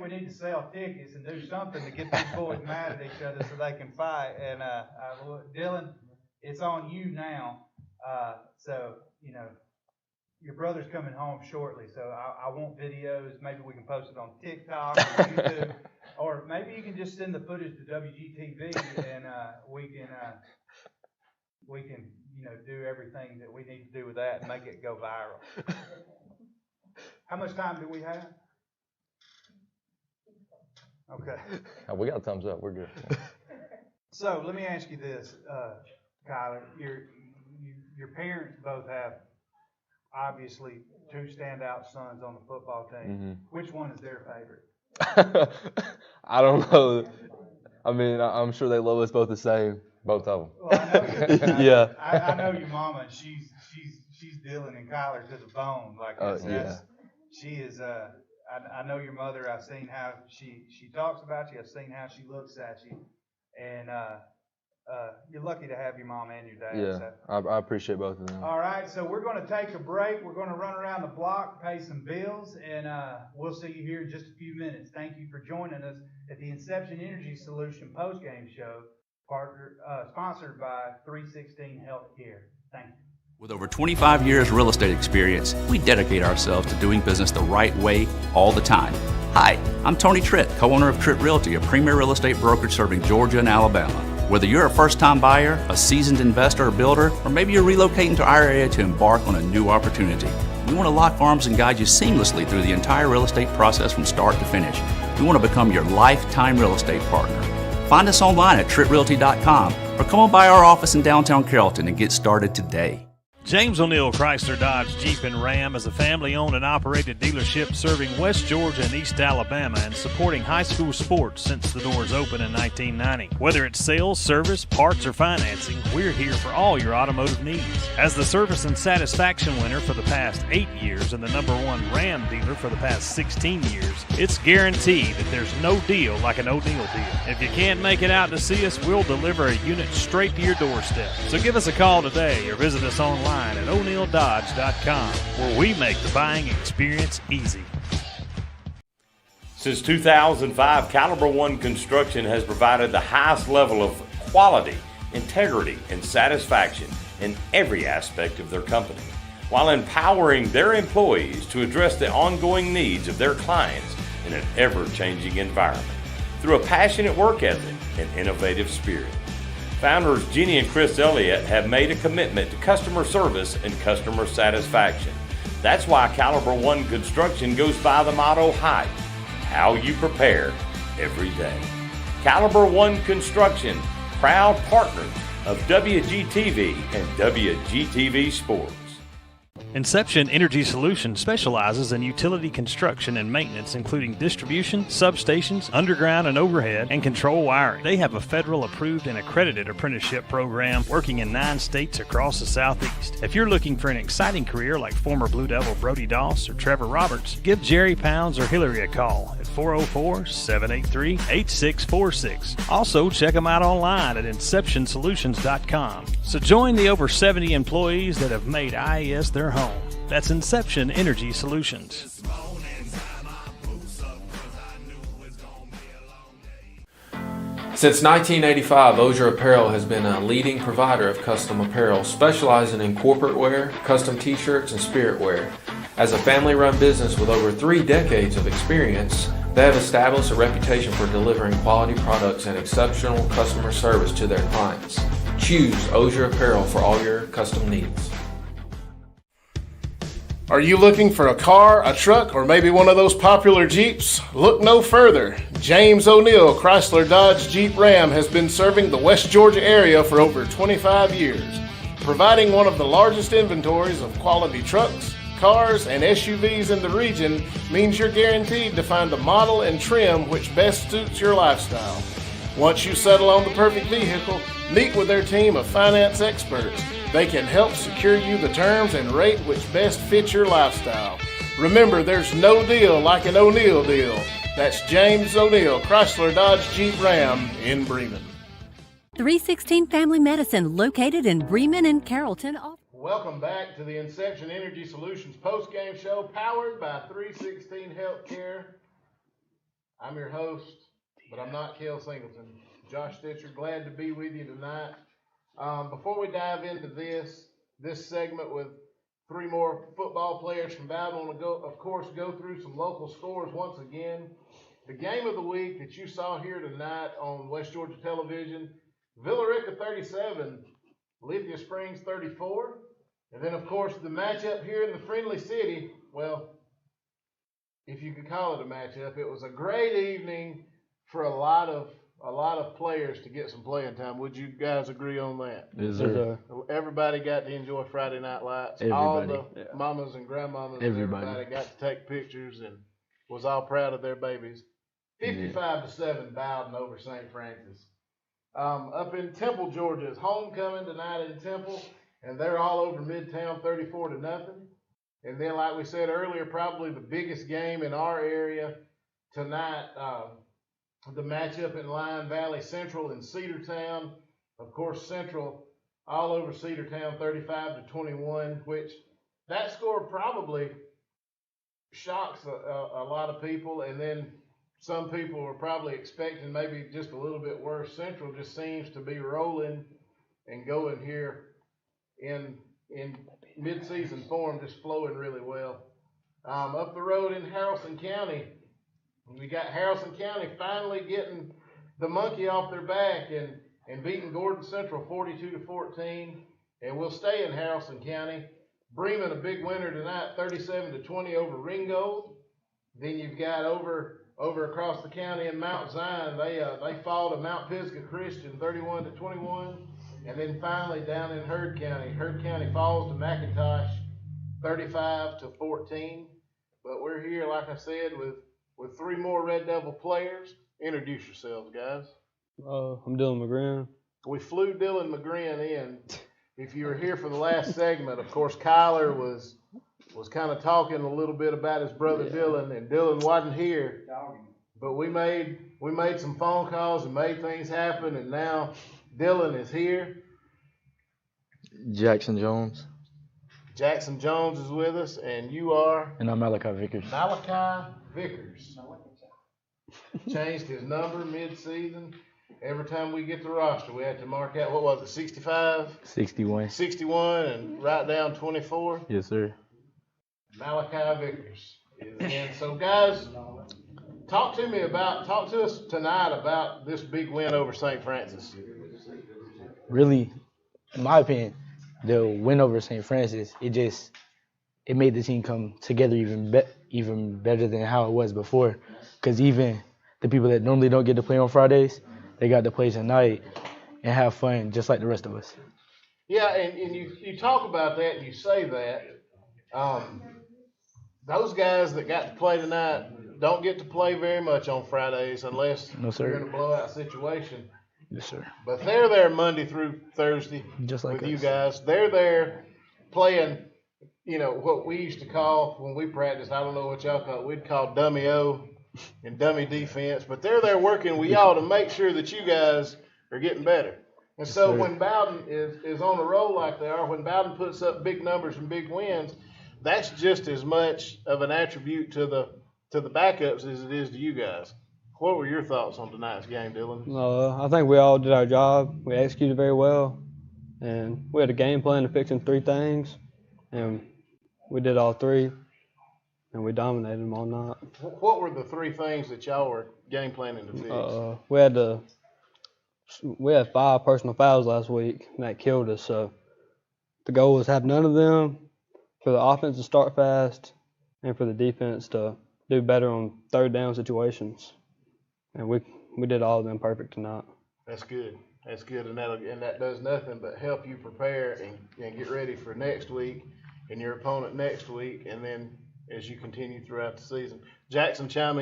we need to sell tickets and do something to get these boys mad at each other so they can fight. And Dylan, it's on you now. So, your brother's coming home shortly, so I want videos. Maybe we can post it on TikTok or YouTube, or maybe you can just send the footage to WGTV and we can do everything that we need to do with that and make it go viral. How much time do we have? Okay. Oh, we got a thumbs up. We're good. So let me ask you this, Kyler. Your parents both have obviously two standout sons on the football team. Mm-hmm. Which one is their favorite? I don't know. I'm sure they love us both the same. Both of them. Well, I know you. Yeah. I know your mama, and she's Dylan and Kyler to the bone. Like yeah. She is. I know your mother. I've seen how she talks about you. I've seen how she looks at you, and you're lucky to have your mom and your dad. Yeah, So. I appreciate both of them. All right, so we're going to take a break. We're going to run around the block, pay some bills, and we'll see you here in just a few minutes. Thank you for joining us at the Inception Energy Solution postgame show, sponsored by 316 Healthcare. Thank you. With over 25 years real estate experience, we dedicate ourselves to doing business the right way all the time. Hi, I'm Tony Tritt, co-owner of Tritt Realty, a premier real estate brokerage serving Georgia and Alabama. Whether you're a first-time buyer, a seasoned investor or builder, or maybe you're relocating to our area to embark on a new opportunity, we want to lock arms and guide you seamlessly through the entire real estate process from start to finish. We want to become your lifetime real estate partner. Find us online at TrittRealty.com or come on by our office in downtown Carrollton and get started today. James O'Neill Chrysler Dodge Jeep and Ram is a family-owned and operated dealership serving West Georgia and East Alabama and supporting high school sports since the doors opened in 1990. Whether it's sales, service, parts, or financing, we're here for all your automotive needs. As the service and satisfaction winner for the past 8 years and the #1 Ram dealer for the past 16 years, it's guaranteed that there's no deal like an O'Neill deal. If you can't make it out to see us, we'll deliver a unit straight to your doorstep. So give us a call today or visit us online at o'neilldodge.com, where we make the buying experience easy. Since 2005, Caliber One Construction has provided the highest level of quality, integrity, and satisfaction in every aspect of their company, while empowering their employees to address the ongoing needs of their clients in an ever-changing environment through a passionate work ethic and innovative spirit. Founders Jeannie and Chris Elliott have made a commitment to customer service and customer satisfaction. That's why Caliber One Construction goes by the motto HYPE, how you prepare every day. Caliber One Construction, proud partners of WGTV and WGTV Sports. Inception Energy Solutions specializes in utility construction and maintenance, including distribution, substations, underground and overhead, and control wiring. They have a federal approved and accredited apprenticeship program working in 9 states across the Southeast. If you're looking for an exciting career like former Blue Devil Brody Doss or Trevor Roberts, give Jerry Pounds or Hillary a call at 404-783-8646. Also, check them out online at inceptionsolutions.com. So join the over 70 employees that have made IES their home. That's Inception Energy Solutions. Since 1985, Ozier Apparel has been a leading provider of custom apparel, specializing in corporate wear, custom t-shirts, and spirit wear. As a family-run business with over 3 decades of experience, they have established a reputation for delivering quality products and exceptional customer service to their clients. Choose Ozier Apparel for all your custom needs. Are you looking for a car, a truck, or maybe one of those popular Jeeps? Look no further. James O'Neill Chrysler Dodge Jeep Ram has been serving the West Georgia area for over 25 years, providing one of the largest inventories of quality trucks, cars, and SUVs in the region means you're guaranteed to find the model and trim which best suits your lifestyle. Once you settle on the perfect vehicle, meet with their team of finance experts. They can help secure you the terms and rate which best fits your lifestyle. Remember, there's no deal like an O'Neill deal. That's James O'Neill, Chrysler Dodge Jeep Ram in Bremen. 316 Family Medicine, located in Bremen and Carrollton. Welcome back to the Inception Energy Solutions post-game show, powered by 316 Healthcare. I'm your host, but I'm not Kel Singleton. Josh Stitcher, glad to be with you tonight. Before we dive into this segment with 3 more football players from Bowden, I want to go through some local scores once again. The game of the week that you saw here tonight on West Georgia television, Villa Rica 37, Lithia Springs 34. And then, of course, the matchup here in the Friendly City, well, if you could call it a matchup, it was a great evening for a lot of players to get some playing time. Would you guys agree on that? Yes, sir. Everybody got to enjoy Friday Night Lights. Everybody. All the mamas and grandmamas and everybody got to take pictures and was all proud of their babies. 55-7 Bowden over St. Francis. Up in Temple, Georgia, it's homecoming tonight in Temple, and they're all over Midtown 34-0. And then, like we said earlier, probably the biggest game in our area tonight, the matchup in Lion Valley Central and Cedartown. Of course, Central all over Cedartown 35-21, which that score probably shocks a lot of people. And then some people were probably expecting maybe just a little bit worse. Central just seems to be rolling and going here in mid-season form, just flowing really well. Up the road in Haralson County, we got Haralson County finally getting the monkey off their back and beating Gordon Central 42-14. And we'll stay in Haralson County. Bremen, a big winner tonight, 37-20 over Ringgold. Then you've got over across the county in Mount Zion, they fall to Mount Pisgah Christian 31-21. And then finally down in Heard County falls to McIntosh 35-14. But we're here, like I said, with 3 more Red Devil players. Introduce yourselves, guys. I'm Dylan McGrin. We flew Dylan McGrin in. If you were here for the last segment, of course, Kyler was kind of talking a little bit about his brother Dylan, and Dylan wasn't here. But we made some phone calls and made things happen, and now Dylan is here. Jackson Jones. Jackson Jones is with us, and you are? And I'm Malachi Vickers. Malachi Vickers. Changed his number mid-season. Every time we get the roster, we had to mark out, what was it, 65? 61. 61 and write down 24. Yes, sir. Malachi Vickers is in. So, guys, talk to us tonight about this big win over St. Francis. Really, in my opinion, the win over St. Francis, it made the team come together even better than how it was before. Because even the people that normally don't get to play on Fridays, they got to play tonight and have fun just like the rest of us. Yeah, and you talk about that and you say that. Those guys that got to play tonight don't get to play very much on Fridays unless you're in a blowout situation. Yes, sir. But they're there Monday through Thursday just like with us. you guys. They're there playing, what we used to call when we practiced, I don't know what y'all call it, we'd call dummy O and dummy defense. But they're there working with y'all to make sure that you guys are getting better. And so when Bowden is on a roll like they are, when Bowden puts up big numbers and big wins, that's just as much of an attribute to the backups as it is to you guys. What were your thoughts on tonight's game, Dylan? I think we all did our job. We executed very well, and we had a game plan to fixing 3 things, and we did all 3, and we dominated them all night. What were the 3 things that y'all were game planning to fix? We had 5 personal fouls last week, and that killed us. So the goal was to have none of them, for the offense to start fast, and for the defense to do better on 3rd down situations. And we did all of them perfect tonight. That's good. That's good, and that does nothing but help you prepare and get ready for next week and your opponent next week, and then as you continue throughout the season. Jackson, jump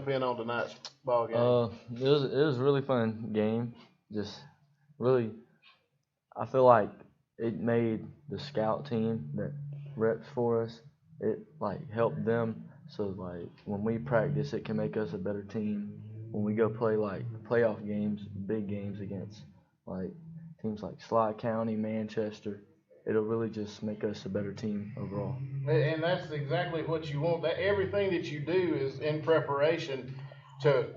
in on tonight's ball game. It was a really fun game. Just really, I feel like it made the scout team that reps for us. It helped them. So when we practice, it can make us a better team. When we go play playoff games, big games against teams like Sly County, Manchester, it'll really just make us a better team overall. And that's exactly what you want. That everything that you do is in preparation to,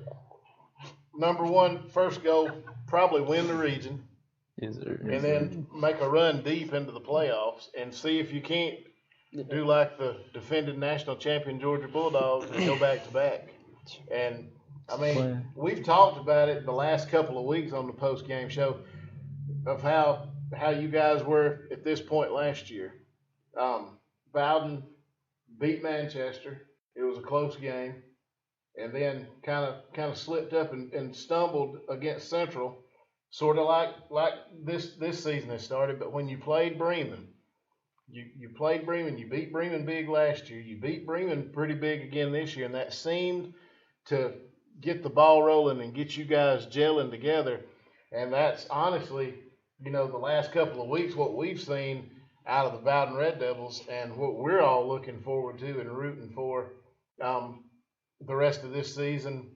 number one, first goal, probably win the region. Yes, sir. And then make a run deep into the playoffs and see if you can't do like the defending national champion Georgia Bulldogs and go back to back. And we've talked about it the last couple of weeks on the post-game show of how you guys were at this point last year. Bowden beat Manchester. It was a close game, and then kind of slipped up and stumbled against Central, sort of like this season has started. But when you played Bremen, you played Bremen. You beat Bremen big last year. You beat Bremen pretty big again this year, and that seemed to get the ball rolling and get you guys gelling together. And that's honestly, the last couple of weeks, what we've seen out of the Bowden Red Devils and what we're all looking forward to and rooting for the rest of this season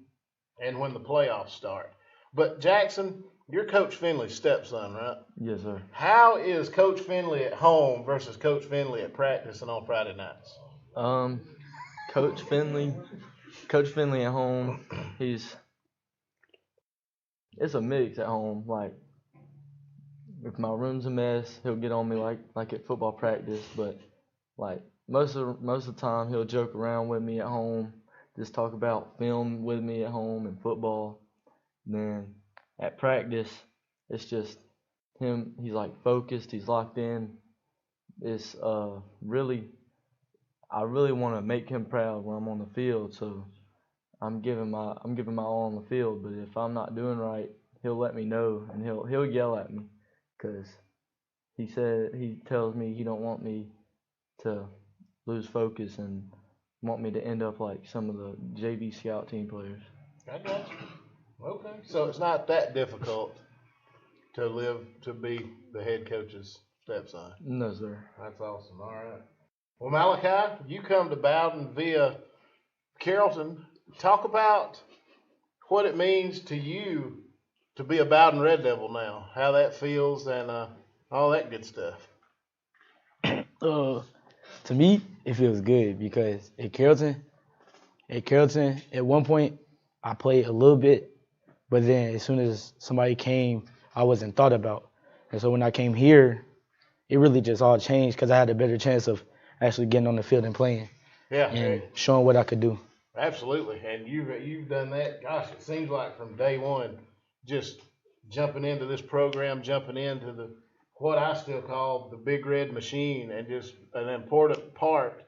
and when the playoffs start. But Jackson, you're Coach Finley's stepson, right? Yes, sir. How is Coach Finley at home versus Coach Finley at practice and on Friday nights? Coach Finley at home, it's a mix at home. If my room's a mess, he'll get on me like at football practice. But most of the time, he'll joke around with me at home, just talk about film with me at home and football. And then at practice, it's just him. He's focused. He's locked in. It's I really want to make him proud when I'm on the field. So I'm giving my all on the field. But if I'm not doing right, he'll let me know and he'll yell at me. because he tells me he don't want me to lose focus and want me to end up like some of the JV scout team players. I got you. Okay. So it's not that difficult to be the head coach's stepson. No, sir. That's awesome. All right. Well, Malachi, you come to Bowden via Carrollton. Talk about what it means to you to be a Bowden Red Devil now, how that feels, and all that good stuff. To me, it feels good because at Carrollton, at one point, I played a little bit, but then as soon as somebody came, I wasn't thought about. And so when I came here, it really just all changed because I had a better chance of actually getting on the field and playing. Yeah. And showing what I could do. Absolutely. And you've done that, gosh, it seems like from day one, just jumping into this program, jumping into what I still call the Big Red Machine, and just an important part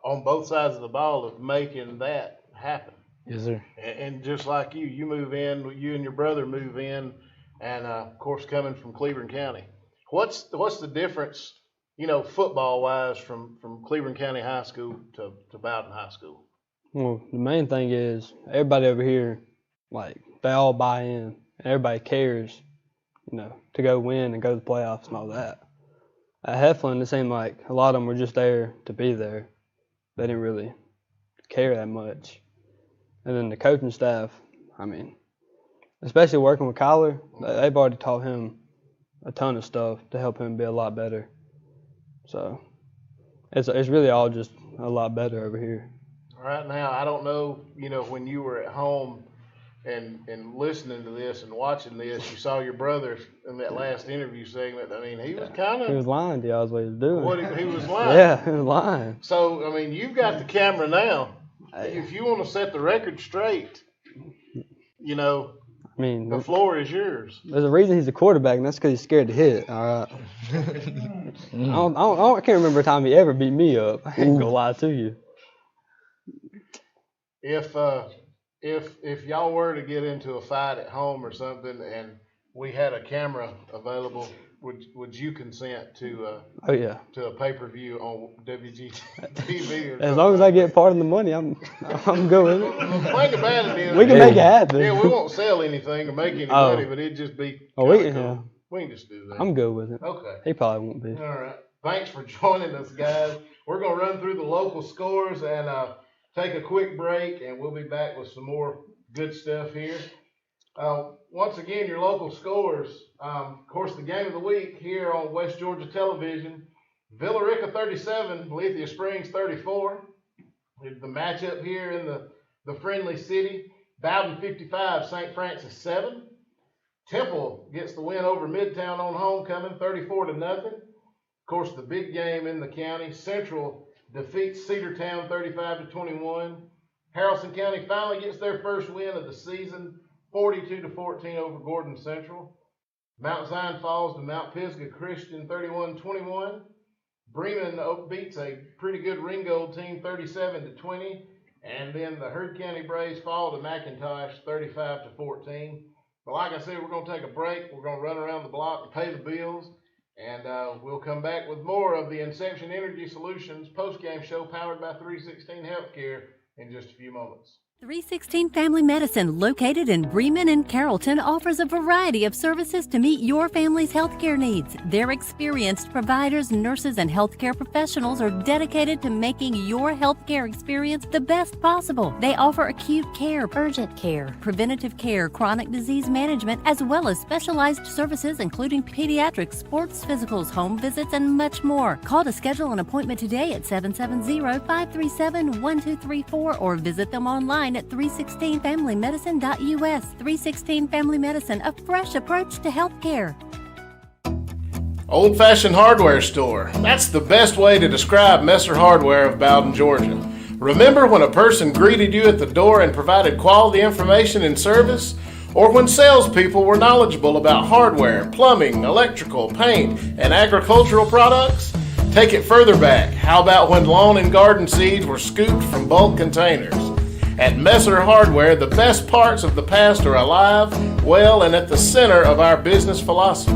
on both sides of the ball of making that happen. Yes, sir. And just like you move in, you and your brother move in, and of course coming from Cleveland County. What's the difference, football-wise from Cleveland County High School to Bowden High School? Well, the main thing is everybody over here, like, they all buy in. Everybody cares, to go win and go to the playoffs and all that. At Heflin, it seemed like a lot of them were just there to be there. They didn't really care that much. And then the coaching staff, especially working with Kyler, they've already taught him a ton of stuff to help him be a lot better. So it's really all just a lot better over here. Right now, I don't know, when you were at home and listening to this and watching this, you saw your brother in that last interview segment. He was kind of... He was lying to y'all is what he was doing. He was lying? Yeah, he was lying. So, you've got the camera now. If you want to set the record straight, the floor is yours. There's a reason he's a quarterback, and that's because he's scared to hit. All right. I can't remember a time he ever beat me up. I ain't gonna lie to you. If y'all were to get into a fight at home or something, and we had a camera available, would you consent to to a pay-per-view on WGTV? As long as I get part of the money, I'm good with it. The thing about it is, we can make it happen. Yeah, we won't sell anything or make any money, but it'd just be we can just do that. I'm good with it. Okay. He probably won't be. All right. Thanks for joining us, guys. We're gonna run through the local scores and take a quick break, and we'll be back with some more good stuff here. Once again, your local scores. Of course, the game of the week here on West Georgia Television. Villa Rica 37, Lithia Springs 34. The matchup here in the friendly city. Bowden 55, St. Francis 7. Temple gets the win over Midtown on homecoming, 34-0. Of course, the big game in the county. Central defeats Cedartown 35-21. Haralson County finally gets their first win of the season, 42-14 over Gordon Central. Mount Zion falls to Mount Pisgah Christian 31-21. Bremen beats a pretty good Ringgold team 37-20. And then the Heard County Braves fall to McIntosh 35-14. But like I said, we're going to take a break. We're going to run around the block and pay the bills. And we'll come back with more of the Inception Energy Solutions post-game show powered by 316 Healthcare in just a few moments. 316 Family Medicine, located in Bremen and Carrollton, offers a variety of services to meet your family's healthcare needs. Their experienced providers, nurses, and healthcare professionals are dedicated to making your healthcare experience the best possible. They offer acute care, urgent care, preventative care, chronic disease management, as well as specialized services including pediatrics, sports physicals, home visits, and much more. Call to schedule an appointment today at 770-537-1234 or visit them online at 316familymedicine.us. 316 Family Medicine, a fresh approach to healthcare. Old Fashioned Hardware Store. That's the best way to describe Messer Hardware of Bowden, Georgia. Remember when a person greeted you at the door and provided quality information and service? Or when salespeople were knowledgeable about hardware, plumbing, electrical, paint, and agricultural products? Take it further back. How about when lawn and garden seeds were scooped from bulk containers? At Messer Hardware, the best parts of the past are alive, well, and at the center of our business philosophy.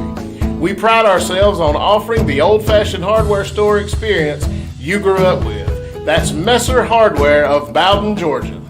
We pride ourselves on offering the old-fashioned hardware store experience you grew up with. That's Messer Hardware of Bowden, Georgia.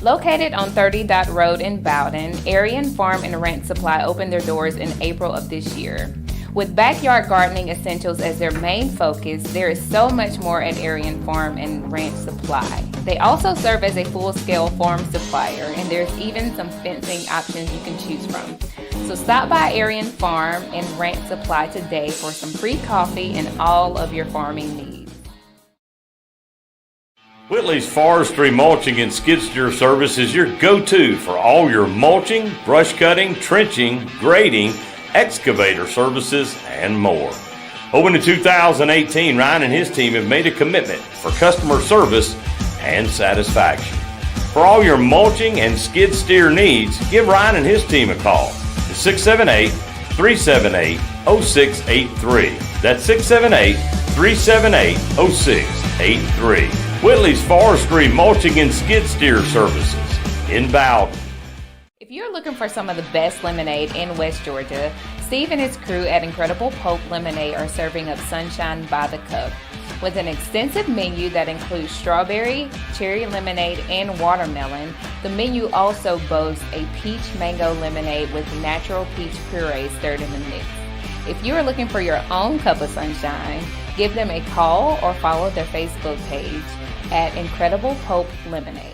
Located on 30 Dot Road in Bowden, Arian Farm and Ranch Supply opened their doors in April of this year. With backyard gardening essentials as their main focus, there is so much more at Arian Farm and Ranch Supply. They also serve as a full-scale farm supplier, and there's even some fencing options you can choose from. So stop by Arian Farm and Ranch Supply today for some free coffee and all of your farming needs. Whitley's Forestry Mulching and Skid Steer Service is your go-to for all your mulching, brush cutting, trenching, grading, excavator services, and more. Open in 2018, Ryan and his team have made a commitment for customer service and satisfaction. For all your mulching and skid steer needs, give Ryan and his team a call. It's 678-378-0683. That's 678-378-0683. Whitley's Forestry Mulching and Skid Steer Services in Bowden. If you're looking for some of the best lemonade in West Georgia, Steve and his crew at Incredible Pope Lemonade are serving up sunshine by the cup. With an extensive menu that includes strawberry, cherry lemonade, and watermelon, the menu also boasts a peach mango lemonade with natural peach puree stirred in the mix. If you are looking for your own cup of sunshine, give them a call or follow their Facebook page at Incredible Pope Lemonade.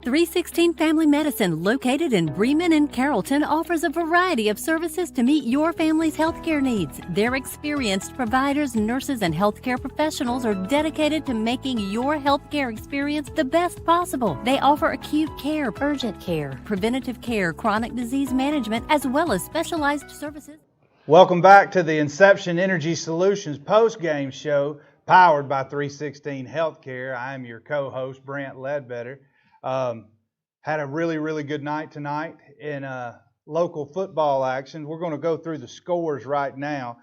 316 Family Medicine, located in Bremen and Carrollton, offers a variety of services to meet your family's healthcare needs. Their experienced providers, nurses, and healthcare professionals are dedicated to making your healthcare experience the best possible. They offer acute care, urgent care, preventative care, chronic disease management, as well as specialized services. Welcome back to the Inception Energy Solutions post-game show, powered by 316 Healthcare. I am your co-host, Brent Ledbetter. Had a really good night tonight in local football action. We're going to go through the scores right now.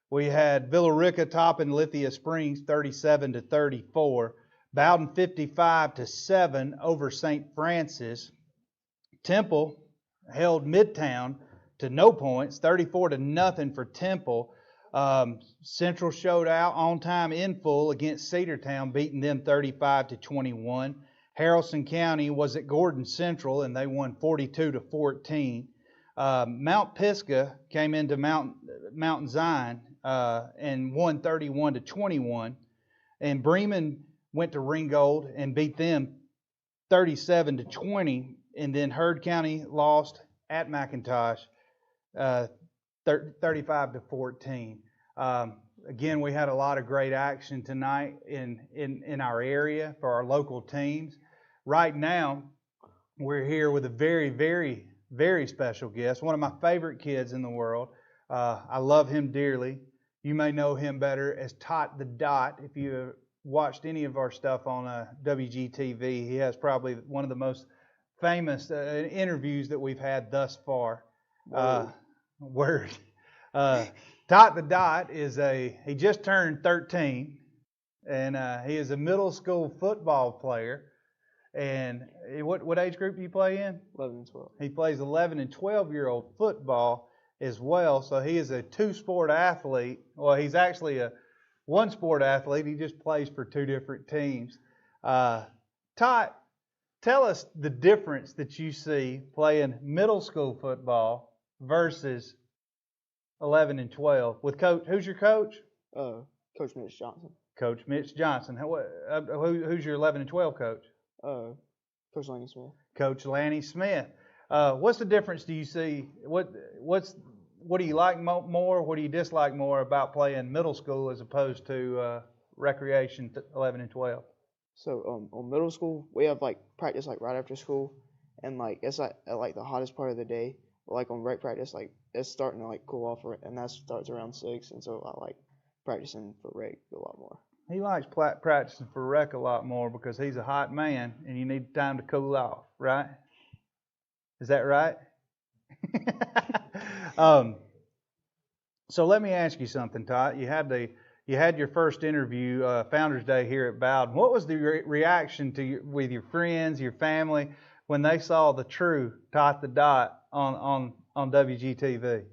We had Villarica topping Lithia Springs 37-34, Bowden 55-7 over St. Francis. Temple held Midtown to no points, 34-0 for Temple. Central showed out on time in full against Cedartown, beating them 35-21. Haralson County was at Gordon Central, and they won 42-14. Mount Pisgah came into Mount Zion and won 31-21. And Bremen went to Ringgold and beat them 37-20. And then Heard County lost at McIntosh 35-14. Again, we had a lot of great action tonight in our area for our local teams. Right now, we're here with a very special guest, one of my favorite kids in the world. I love him dearly. You may know him better as Tot the Dot. If you have watched any of our stuff on WGTV, he has probably one of the most famous interviews that we've had thus far. Word. Tot the Dot he just turned 13, and he is a middle school football player. And what age group do you play in? 11 and 12. He plays 11 and 12-year-old football as well. So he is a two-sport athlete. Well, he's actually a one-sport athlete. He just plays for two different teams. Tot, tell us the difference that you see playing middle school football versus 11 and 12 with coach. Who's your coach? Coach Mitch Johnson. Coach Mitch Johnson. Who's your 11 and 12 coach? Coach Lanny Smith. Coach Lanny Smith. What's the difference do you see? What do you like more? What do you dislike more about playing middle school as opposed to recreation 11 and 12? So on middle school, we have practice right after school, and it's at the hottest part of the day. But on rec practice, it's starting to cool off, and that starts around 6, and so I like practicing for rec a lot more. He likes practicing for rec a lot more because he's a hot man and you need time to cool off, right? Is that right? So let me ask you something, Tot. You had your first interview, Founders Day here at Bowden. What was the reaction with your friends, your family, when they saw the true Tot the Dot on WGTV?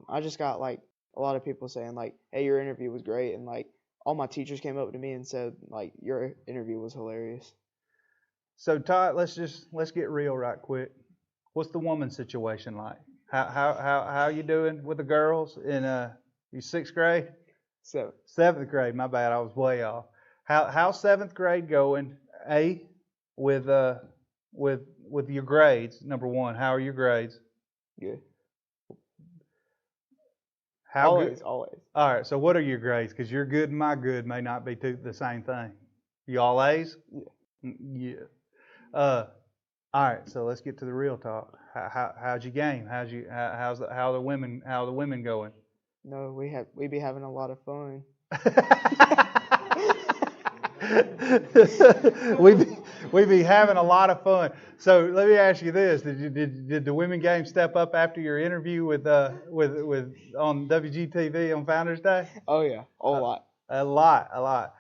I just got like a lot of people saying like, "Hey, your interview was great," and like all my teachers came up to me and said like, "Your interview was hilarious." So Todd, let's get real right quick. What's the woman situation like? How you doing with the girls in you 6th grade? 7th grade. My bad, I was way off. How's 7th grade going? With your grades. Number one, how are your grades? Good. How always, good? Always. All right. So what are your grades? Because your good and my good may not be the same thing. You all A's? Yeah. Yeah. All right. So let's get to the real talk. How'd you game? How are the women going? No, we be having a lot of fun. we be having a lot of fun. So let me ask you this: Did the women game step up after your interview with on WGTV on Founders Day? Oh yeah, a lot. A lot.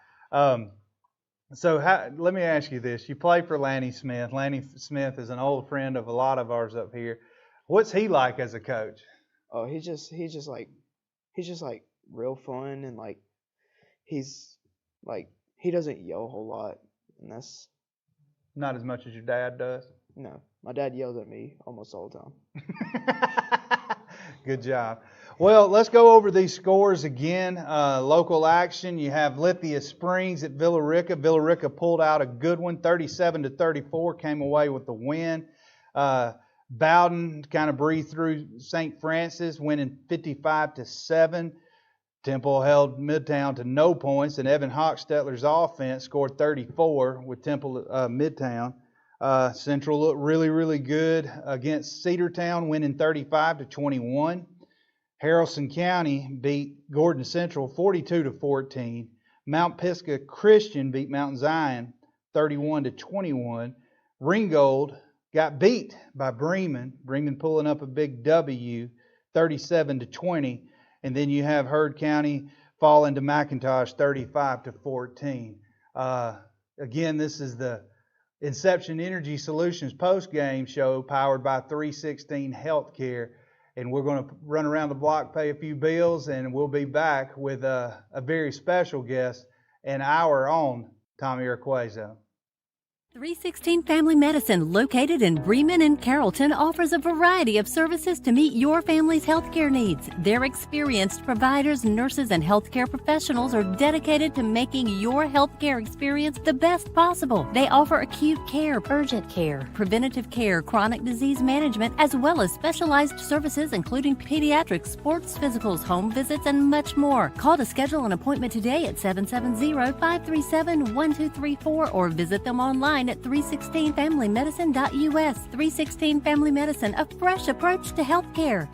So let me ask you this: You play for Lanny Smith. Lanny Smith is an old friend of a lot of ours up here. What's he like as a coach? Oh, he's just like real fun, and like he's like he doesn't yell a whole lot, and that's not as much as your dad does. No, my dad yells at me almost all the time. Good job. Well, let's go over these scores again. Local action, you have Lithia Springs at Villa Rica. Villa Rica pulled out a good one, 37-34, came away with the win. Bowden kind of breathed through St. Francis, winning 55-7. Temple held Midtown to no points, and Evan Hochstetler's offense scored 34 with Temple Midtown. Central looked really, really good against Cedartown, winning 35-21. Haralson County beat Gordon Central 42-14. Mount Pisgah Christian beat Mount Zion 31-21. Ringgold got beat by Bremen. Bremen pulling up a big W, 37-20. And then you have Heard County falling to McIntosh 35-14. Again, this is the Inception Energy Solutions post-game show powered by 316 Healthcare. And we're going to run around the block, pay a few bills, and we'll be back with a very special guest and our own Tommy Urquizo. 316 Family Medicine, located in Bremen and Carrollton, offers a variety of services to meet your family's healthcare needs. Their experienced providers, nurses, and healthcare professionals are dedicated to making your healthcare experience the best possible. They offer acute care, urgent care, preventative care, chronic disease management, as well as specialized services including pediatrics, sports physicals, home visits, and much more. Call to schedule an appointment today at 770-537-1234 or visit them online at 316familymedicine.us. 316 Family Medicine, a fresh approach to healthcare.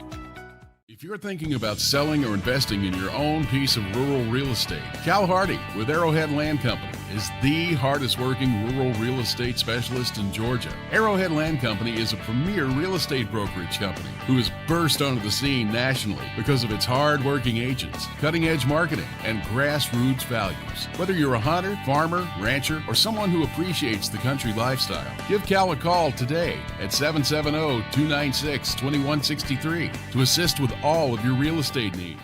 If you're thinking about selling or investing in your own piece of rural real estate, Cal Hardy with Arrowhead Land Company is the hardest working rural real estate specialist in Georgia. Arrowhead Land Company is a premier real estate brokerage company who has burst onto the scene nationally because of its hard-working agents, cutting-edge marketing, and grassroots values. Whether you're a hunter, farmer, rancher, or someone who appreciates the country lifestyle, give Cal a call today at 770-296-2163 to assist with all of your real estate needs.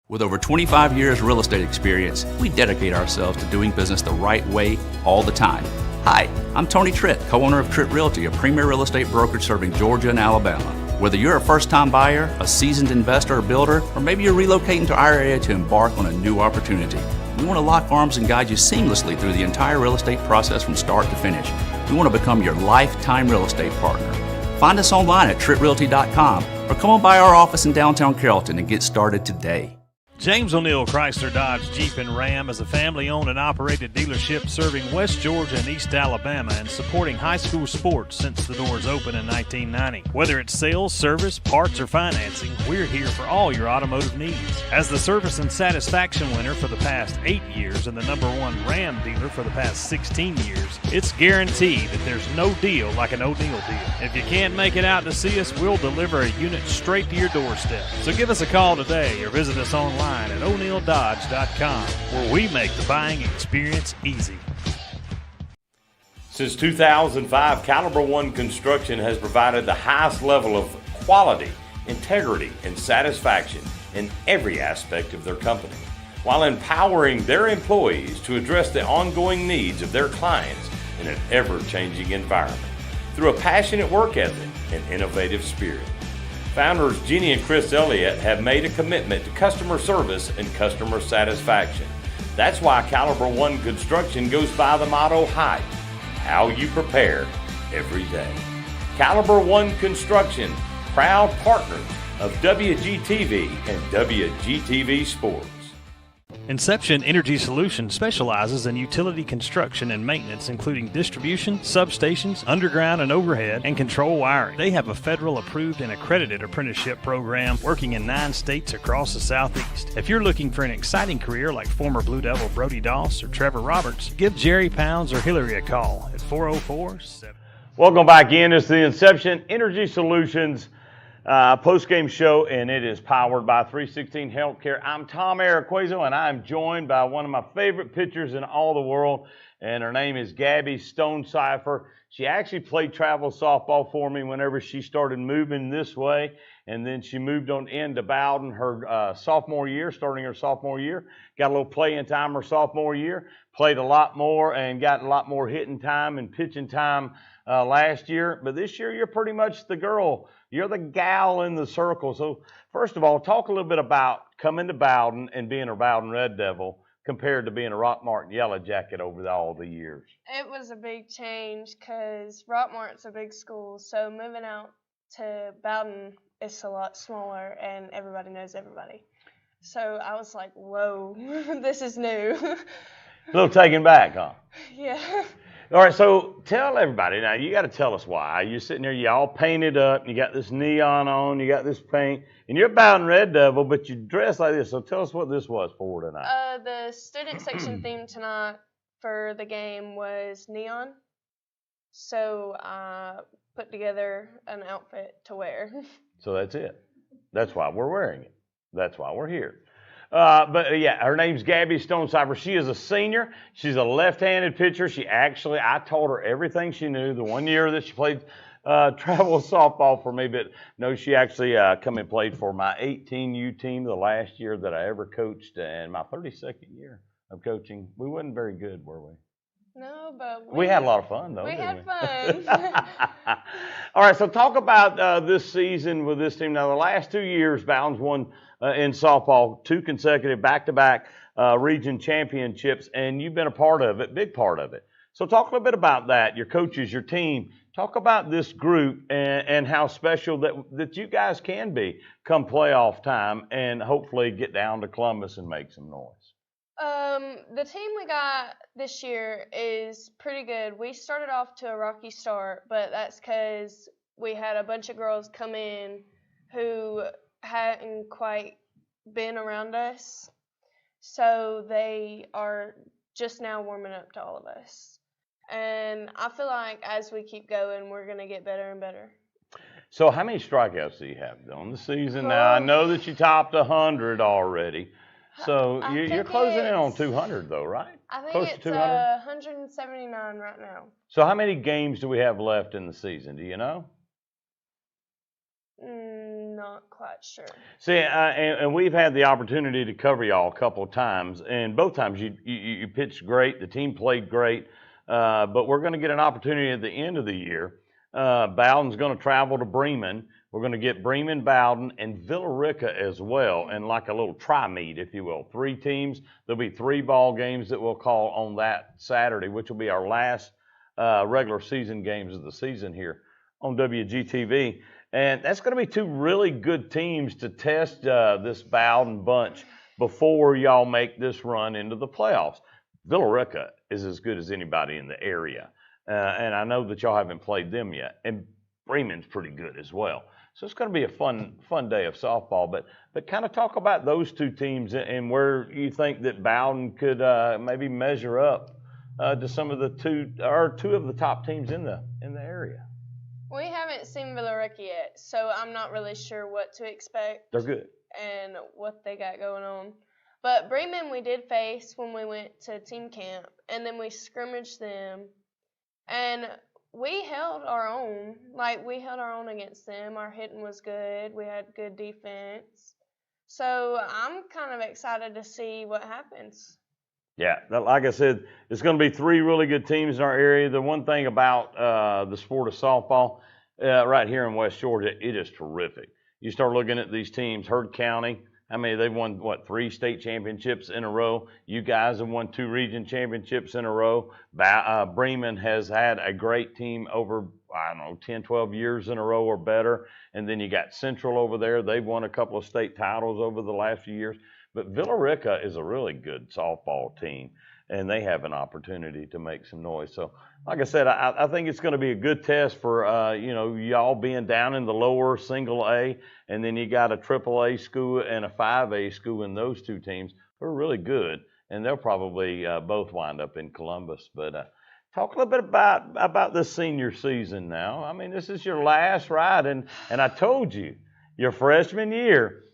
With over 25 years real estate experience, we dedicate ourselves to doing business the right way all the time. Hi, I'm Tony Tritt, co-owner of Tritt Realty, a premier real estate brokerage serving Georgia and Alabama. Whether you're a first-time buyer, a seasoned investor or builder, or maybe you're relocating to our area to embark on a new opportunity, we want to lock arms and guide you seamlessly through the entire real estate process from start to finish. We want to become your lifetime real estate partner. Find us online at TrittRealty.com or come on by our office in downtown Carrollton and get started today. James O'Neill Chrysler Dodge Jeep and Ram is a family-owned and operated dealership serving West Georgia and East Alabama and supporting high school sports since the doors opened in 1990. Whether it's sales, service, parts, or financing, we're here for all your automotive needs. As the service and satisfaction winner for the past 8 years and the #1 Ram dealer for the past 16 years, it's guaranteed that there's no deal like an O'Neill deal. If you can't make it out to see us, we'll deliver a unit straight to your doorstep. So give us a call today or visit us online at o'neilldodge.com, where we make the buying experience easy. Since 2005, Caliber One Construction has provided the highest level of quality integrity, and satisfaction in every aspect of their company, while empowering their employees to address the ongoing needs of their clients in an ever-changing environment through a passionate work ethic and innovative spirit. Founders Jenny and Chris Elliott have made a commitment to customer service and customer satisfaction. That's why Caliber One Construction goes by the motto HYPE, how you prepare every day. Caliber One Construction, proud partners of WGTV and WGTV Sports. Inception Energy Solutions specializes in utility construction and maintenance, including distribution, substations, underground and overhead, and control wiring. They have a federal approved and accredited apprenticeship program working in 9 states across the Southeast. If you're looking for an exciting career like former Blue Devil Brody Doss or Trevor Roberts, give Jerry Pounds or Hillary a call at 404-7. Welcome back in. It's the Inception Energy Solutions post-game show, and it is powered by 316 Healthcare. I'm Tom Araquazo, and I'm joined by one of my favorite pitchers in all the world, and her name is Gabby Stonecipher. She actually played travel softball for me whenever she started moving this way, and then she moved on into Bowden her sophomore year, starting her sophomore year. Got a little playing time her sophomore year, played a lot more and got a lot more hitting time and pitching time last year. But this year, you're pretty much the girl. You're the gal in the circle. So first of all, talk a little bit about coming to Bowden and being a Bowden Red Devil compared to being a Rock Martin Yellow Jacket over all the years. It was a big change because Rock Martin's a big school, so moving out to Bowden is a lot smaller and everybody knows everybody. So I was like, whoa, this is new. A little taken back, huh? Yeah. All right, so tell everybody now. You got to tell us why. You're sitting there, you all painted up, you got this neon on, you got this paint, and you're Bowden Red Devil, but you dress like this. So tell us what this was for tonight. The student section theme tonight for the game was neon, so I put together an outfit to wear. So that's it. That's why we're wearing it. That's why we're here. But yeah, her name's Gabby Stonecipher. She is a senior. She's a left-handed pitcher. I taught her everything she knew the one year that she played travel softball for me. But no, she actually come and played for my 18U team the last year that I ever coached, and my 32nd year of coaching. We wasn't very good, were we? No, but we had a lot of fun, though. We didn't had fun. All right, so talk about this season with this team. Now, the last 2 years, Bowden's won in softball 2 consecutive back-to-back region championships, and you've been a part of it, big part of it. So talk a little bit about that, your coaches, your team. Talk about this group and how special that you guys can be come playoff time and hopefully get down to Columbus and make some noise. The team we got this year is pretty good. We started off to a rocky start, but that's because we had a bunch of girls come in who hadn't quite been around us, so they are just now warming up to all of us. And I feel like as we keep going, we're going to get better and better. So how many strikeouts do you have on the season now? I know that you topped 100 already. So you're closing in on 200, though, right? I think Close it's to 200? 179 right now. So how many games do we have left in the season? Do you know? Not quite sure. See, and we've had the opportunity to cover y'all a couple of times, and both times you pitched great. The team played great, but we're going to get an opportunity at the end of the year. Bowden's going to travel to Bremen. We're going to get Bremen, Bowden, and Villa Rica as well, and like a little tri-meet, if you will. 3 teams. There'll be 3 ball games that we'll call on that Saturday, which will be our last regular season games of the season here on WGTV. And that's going to be 2 really good teams to test this Bowden bunch before y'all make this run into the playoffs. Villa Rica is as good as anybody in the area. And I know that y'all haven't played them yet. And Bremen's pretty good as well. So it's going to be a fun day of softball. But kind of talk about those 2 teams and where you think that Bowden could maybe measure up to some of the 2 of the top teams in the area. We haven't seen Villa Rica yet, so I'm not really sure what to expect. They're good. And what they got going on. But Bremen we did face when we went to team camp, and then we scrimmaged them. And we held our own. Like, we held our own against them. Our hitting was good. We had good defense. So I'm kind of excited to see what happens. Yeah, like I said, it's going to be 3 really good teams in our area. The one thing about the sport of softball right here in West Georgia, it is terrific. You start looking at these teams, Heard County, I mean, they've won, 3 state championships in a row. You guys have won 2 region championships in a row. Bremen has had a great team over, 10, 12 years in a row or better. And then you got Central over there. They've won a couple of state titles over the last few years. But Villa Rica is a really good softball team, and they have an opportunity to make some noise. So, like I said, I think it's going to be a good test for, y'all being down in the lower single A, and then you got a triple A school and a 5A school in those 2 teams. They're really good, and they'll probably both wind up in Columbus. But talk a little bit about this senior season now. I mean, this is your last ride, and I told you, your freshman year,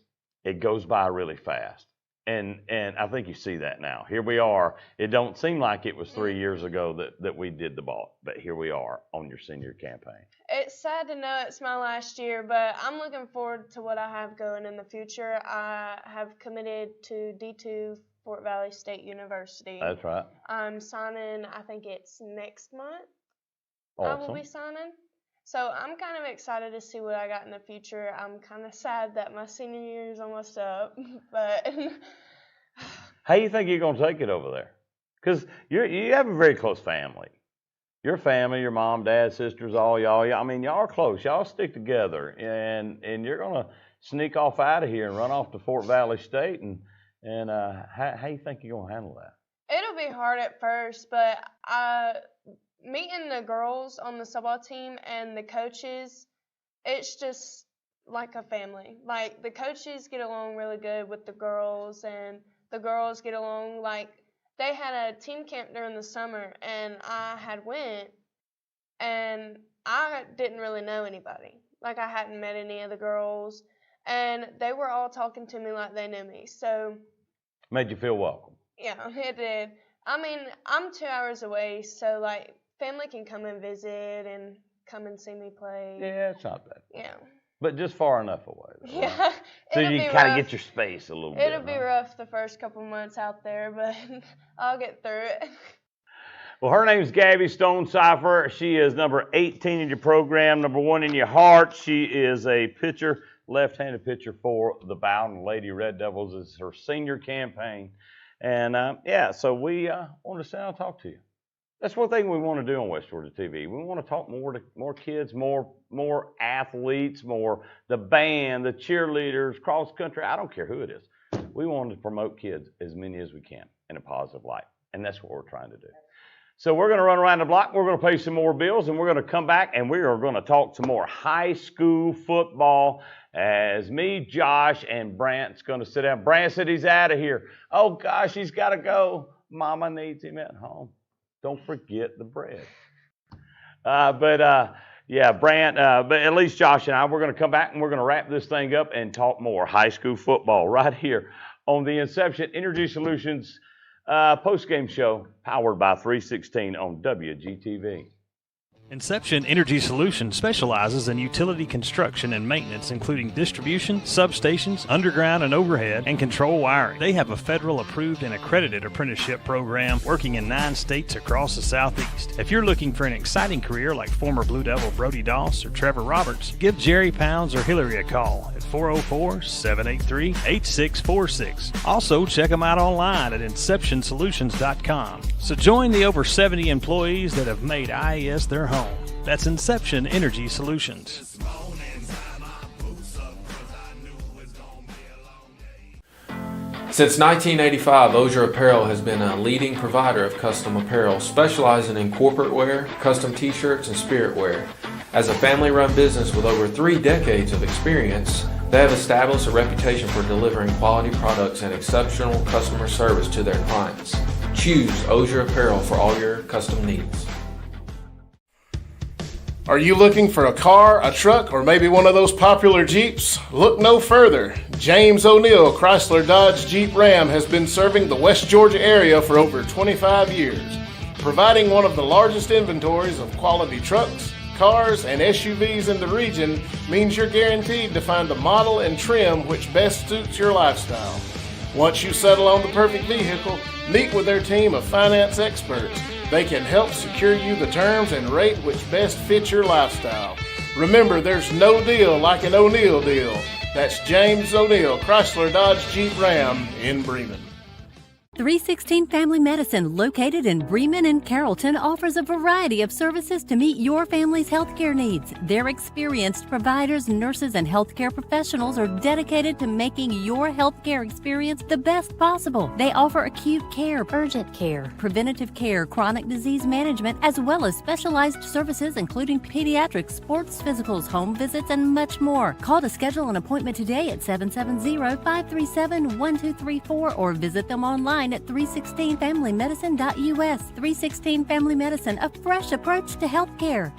it goes by really fast. And I think you see that now. Here we are. It don't seem like it was 3 years ago that we did the ball, but here we are on your senior campaign. It's sad to know it's my last year, but I'm looking forward to what I have going in the future. I have committed to D2 Fort Valley State University. That's right. I'm signing, I think it's next month. Awesome. I will be signing. So I'm kind of excited to see what I got in the future. I'm kind of sad that my senior year is almost up, but how do you think you're going to take it over there? Because you have a very close family. Your family, your mom, dad, sisters, all y'all. I mean, y'all are close. Y'all stick together, and you're going to sneak off out of here and run off to Fort Valley State. And how do you think you're going to handle that? It'll be hard at first, but meeting the girls on the softball team and the coaches, it's just like a family. Like, the coaches get along really good with the girls, and the girls get along. Like, they had a team camp during the summer, and I had went, and I didn't really know anybody. Like, I hadn't met any of the girls, and they were all talking to me like they knew me. So made you feel welcome. Yeah, it did. I mean, I'm 2 hours away, so, like, family can come and visit and come and see me play. Yeah, it's not bad. Yeah. But just far enough away. Though, yeah. Right? So you kind of get your space a little bit. It'll be rough the first couple months out there, but I'll get through it. Well, her name's Gabby Stonecipher. She is number 18 in your program, number 1 in your heart. She is a pitcher, left-handed pitcher for the Bowden Lady Red Devils. This is her senior campaign. And, so we want to sit down and talk to you. That's one thing we want to do on West Georgia TV. We want to talk more to more kids, more athletes, more the band, the cheerleaders, cross country. I don't care who it is. We want to promote kids as many as we can in a positive light, and that's what we're trying to do. So we're going to run around the block. We're going to pay some more bills, and we're going to come back, and we are going to talk some more high school football as me, Josh, and Brant's going to sit down. Brant said he's out of here. Oh, gosh, he's got to go. Mama needs him at home. Don't forget the bread. Brant, but at least Josh and I, we're going to come back and we're going to wrap this thing up and talk more high school football right here on the Inception Energy Solutions post-game show powered by 316 on WGTV. Inception Energy Solutions specializes in utility construction and maintenance, including distribution, substations, underground and overhead, and control wiring. They have a federal approved and accredited apprenticeship program working in 9 states across the Southeast. If you're looking for an exciting career like former Blue Devil Brody Doss or Trevor Roberts, give Jerry Pounds or Hillary a call at 404-783-8646. Also, check them out online at InceptionSolutions.com. So join the over 70 employees that have made IES their home. That's Inception Energy Solutions. Since 1985, Ozier Apparel has been a leading provider of custom apparel, specializing in corporate wear, custom t-shirts, and spirit wear. As a family-run business with over 3 decades of experience, they have established a reputation for delivering quality products and exceptional customer service to their clients. Choose Ozier Apparel for all your custom needs. Are you looking for a car, a truck, or maybe one of those popular Jeeps? Look no further. James O'Neill Chrysler Dodge Jeep Ram has been serving the West Georgia area for over 25 years. providing one of the largest inventories of quality trucks, cars, and SUVs in the region means you're guaranteed to find the model and trim which best suits your lifestyle. Once you settle on the perfect vehicle, meet with their team of finance experts. They can help secure you the terms and rate which best fits your lifestyle. Remember, there's no deal like an O'Neill deal. That's James O'Neill, Chrysler Dodge Jeep Ram in Bremen. 316 Family Medicine, located in Bremen and Carrollton, offers a variety of services to meet your family's healthcare needs. Their experienced providers, nurses, and healthcare professionals are dedicated to making your healthcare experience the best possible. They offer acute care, urgent care, preventative care, chronic disease management, as well as specialized services including pediatrics, sports physicals, home visits, and much more. Call to schedule an appointment today at 770-537-1234 or visit them online at 316familymedicine.us. 316 Family Medicine, a fresh approach to healthcare.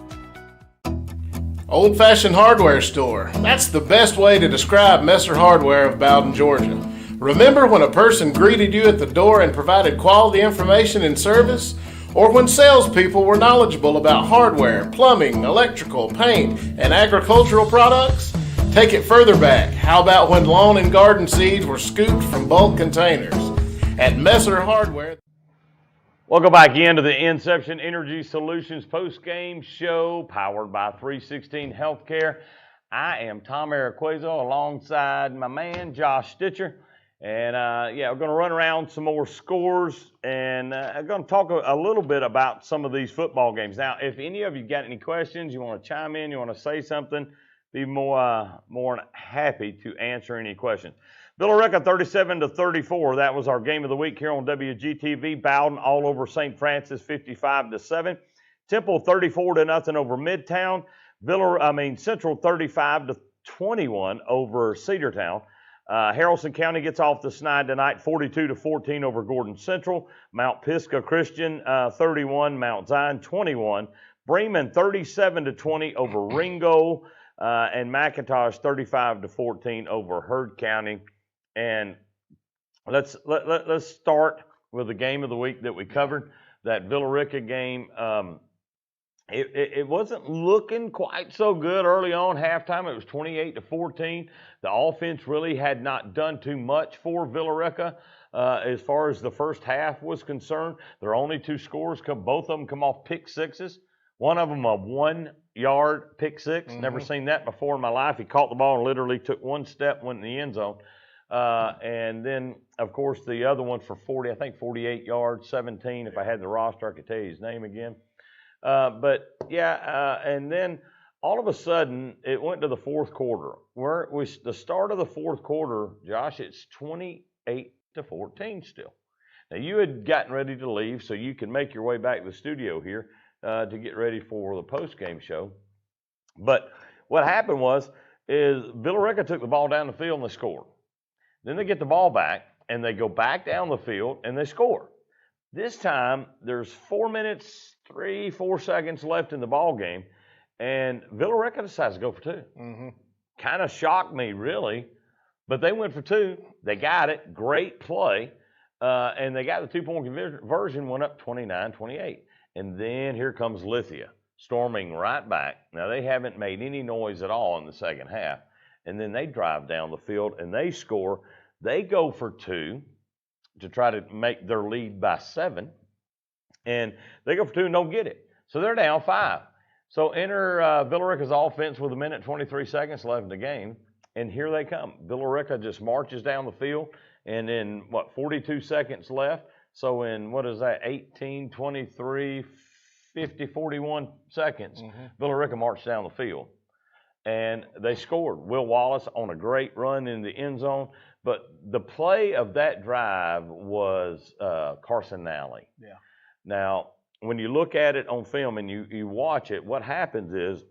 Old Fashioned Hardware Store. That's the best way to describe Messer Hardware of Bowden, Georgia. Remember when a person greeted you at the door and provided quality information and service? Or when salespeople were knowledgeable about hardware, plumbing, electrical, paint, and agricultural products? Take it further back. How about when lawn and garden seeds were scooped from bulk containers? At Messer Hardware. Welcome back into the Inception Energy Solutions post-game show powered by 316 Healthcare. I am Tom Araquazo alongside my man Josh Stitcher. And we're going to run around some more scores and I'm going to talk a little bit about some of these football games. Now, if any of you got any questions, you want to chime in, you want to say something, be more than happy to answer any questions. Villa-Rica 37-34. That was our game of the week here on WGTV. Bowden all over St. Francis 55-7. Temple 34-0 over Midtown. Central 35-21 over Cedartown. Haralson County gets off the snide tonight 42-14 over Gordon Central. Mount Pisgah Christian 31, Mount Zion 21. Bremen 37-20 over Ringo. And McIntosh 35-14 over Heard County. And let's start with the game of the week that we covered, that Villa-Rica game. It wasn't looking quite so good early on. Halftime, it was 28-14. The offense really had not done too much for Villa-Rica as far as the first half was concerned. There are only two scores. Both of them come off pick sixes. One of them a 1-yard pick six. Never seen that before in my life. He caught the ball and literally took one step, went in the end zone. And then, of course, the other one for 48 yards, 17. If I had the roster, I could tell you his name again. And then all of a sudden, it went to the fourth quarter. The start of the fourth quarter, Josh, it's 28-14 still. Now, you had gotten ready to leave, so you can make your way back to the studio here to get ready for the post-game show. But what happened is Villa-Rica took the ball down the field and they scored. Then they get the ball back, and they go back down the field, and they score. This time, there's 4 minutes, 4 seconds left in the ball game, and Villa-Rica decides to go for two. Kind of shocked me, really, but they went for two. They got it. Great play, and they got the two-point conversion, went up 29-28. And then here comes Lithia, storming right back. Now, they haven't made any noise at all in the second half. And then they drive down the field and they score. They go for two to try to make their lead by 7. And they go for two and don't get it. So they're down 5. So enter Villa-Rica's offense with 1 minute, 23 seconds left in the game. And here they come. Villa-Rica just marches down the field. And in, 42 seconds left. So in, 18, 23, 50, 41 seconds, Villa-Rica marched down the field. And they scored. Will Wallace on a great run in the end zone. But the play of that drive was Carson Nally. Yeah. Now, when you look at it on film and you watch it, what happens is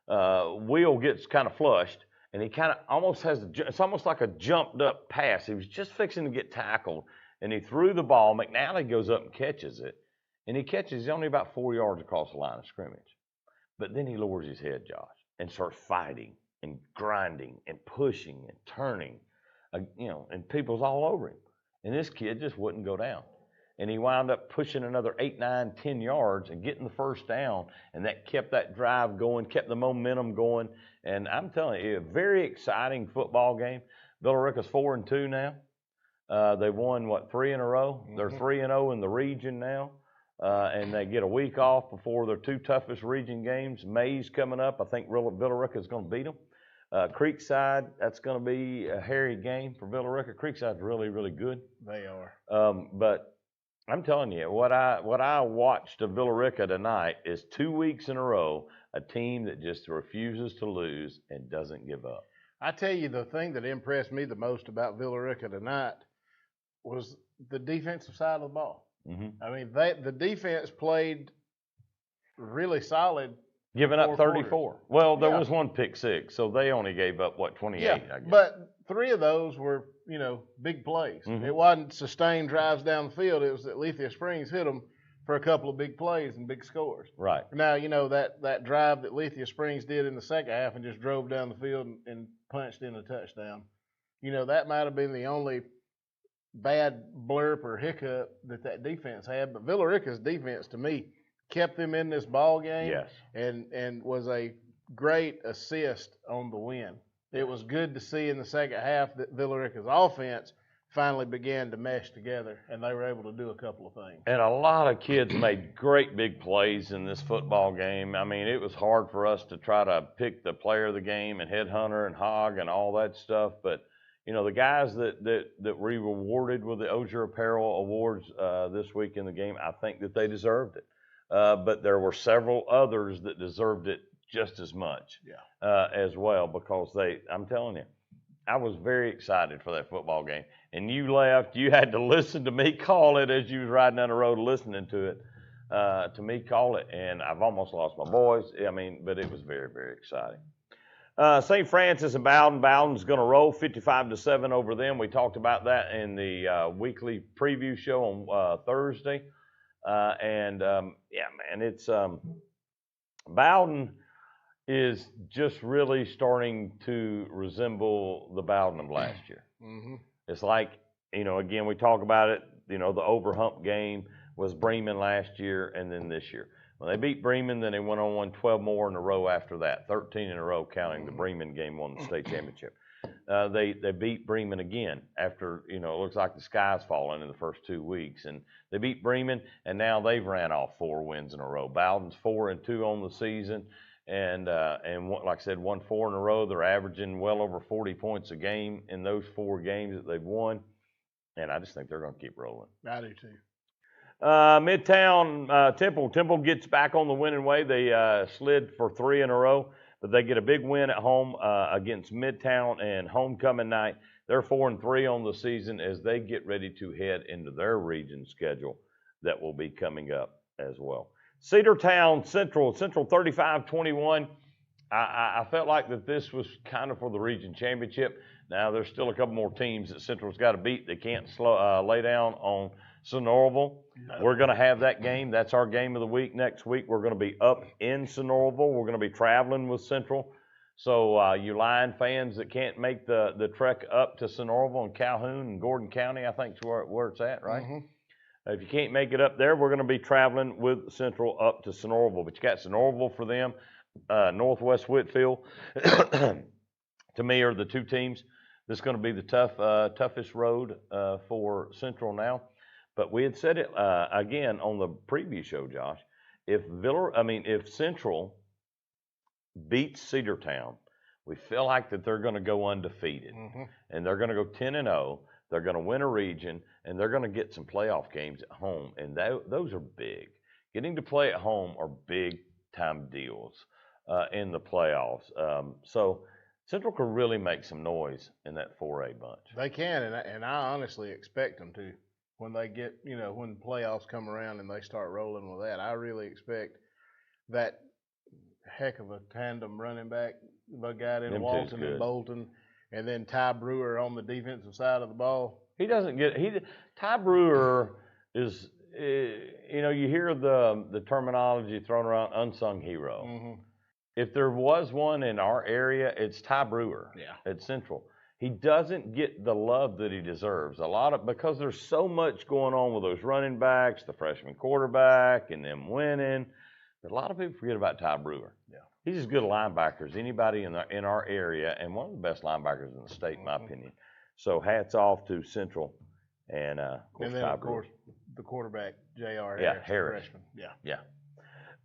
Will gets kind of flushed. And he kind of almost it's almost like a jumped up pass. He was just fixing to get tackled. And he threw the ball. McNally goes up and catches it. And he's only about 4 yards across the line of scrimmage. But then he lowers his head, Josh, and starts fighting and grinding and pushing and turning, and people's all over him. And this kid just wouldn't go down. and he wound up pushing another 8, 9, 10 yards and getting the first down, and that kept that drive going, kept the momentum going. And I'm telling you, a very exciting football game. Villarica's 4-2 now. They won, 3 in a row? Mm-hmm. They're 3-0 in the region now. And they get a week off before their 2 toughest region games. May's coming up. I think Villarica is going to beat them. Creekside, that's going to be a hairy game for Villarica. Creekside's really, really good. They are. But I'm telling you, what I watched of Villarica tonight is 2 weeks in a row, a team that just refuses to lose and doesn't give up. I tell you, the thing that impressed me the most about Villarica tonight was the defensive side of the ball. Mm-hmm. I mean, the defense played really solid. Giving up 34. Quarters. Well, there was one pick six, so they only gave up, 28, yeah, I guess. But 3 of those were, big plays. Mm-hmm. It wasn't sustained drives down the field. It was that Lethia Springs hit them for a couple of big plays and big scores. Right. Now, that drive that Lethia Springs did in the second half and just drove down the field and punched in a touchdown, that might have been the only bad blurb or hiccup that defense had. But Villarica's defense, to me, kept them in this ball game. Yes. And was a great assist on the win. It was good to see in the second half that Villarica's offense finally began to mesh together, and they were able to do a couple of things. And a lot of kids made great big plays in this football game. I mean, it was hard for us to try to pick the player of the game and headhunter and hog and all that stuff. But, the guys that we rewarded with the Osier Apparel Awards this week in the game, I think that they deserved it. But there were several others that deserved it just as much as well, because I'm telling you, I was very excited for that football game. And you left, you had to listen to me call it as you was riding down the road listening to it, to me call it. And I've almost lost my voice. But it was very, very exciting. St. Francis and Bowden. Bowden's going to roll 55-7 over them. We talked about that in the weekly preview show on Thursday. It's Bowden is just really starting to resemble the Bowden of last year. Mm-hmm. It's like, again, we talk about it, the overhump game was Bremen last year and then this year. When they beat Bremen, then they went on 12 more in a row after that, 13 in a row, counting the Bremen game, won the state championship. They beat Bremen again after, it looks like the sky's falling in the first 2 weeks. And they beat Bremen, and now they've ran off 4 wins in a row. Bowden's 4-2 on the season, and like I said, won 4 in a row. They're averaging well over 40 points a game in those 4 games that they've won. And I just think they're going to keep rolling. I do too. Midtown Temple. Temple gets back on the winning way. They slid for 3 in a row. But they get a big win at home against Midtown and homecoming night. They're 4-3 on the season as they get ready to head into their region schedule that will be coming up as well. Cedartown Central 35-21. I felt like that this was kind of for the region championship. Now there's still a couple more teams that Central's got to beat. They can't lay down on Sonoraville. No. We're going to have that game. That's our game of the week next week. We're going to be up in Sonoraville. We're going to be traveling with Central. So you Lion fans that can't make the trek up to Sonoraville and Calhoun and Gordon County, I think is where it's at, right? Mm-hmm. If you can't make it up there, we're going to be traveling with Central up to Sonoraville. But you got Sonoraville for them, Northwest Whitfield, to me, are the 2 teams. This is going to be the toughest road for Central now. But we had said it again on the preview show, Josh. If Central beats Cedartown, we feel like that they're going to go undefeated, and they're going to go 10-0. They're going to win a region, and they're going to get some playoff games at home, and those are big. Getting to play at home are big time deals in the playoffs. So Central could really make some noise in that 4A bunch. They can, and I honestly expect them to. When they get, when playoffs come around and they start rolling with that, I really expect that heck of a tandem running back, the guy in Walton and Bolton, and then Ty Brewer on the defensive side of the ball. Ty Brewer is, you hear the terminology thrown around, unsung hero. Mm-hmm. If there was one in our area, it's Ty Brewer at Central. he doesn't get the love that he deserves. Because there's so much going on with those running backs, the freshman quarterback, and them winning. But a lot of people forget about Ty Brewer. Yeah. He's as good a linebacker as anybody in our area, and one of the best linebackers in the state, in my opinion. So hats off to Central, and of course, and then Ty of Brewer. course the quarterback J.R. Yeah, Harris. Harris. Freshman. Yeah.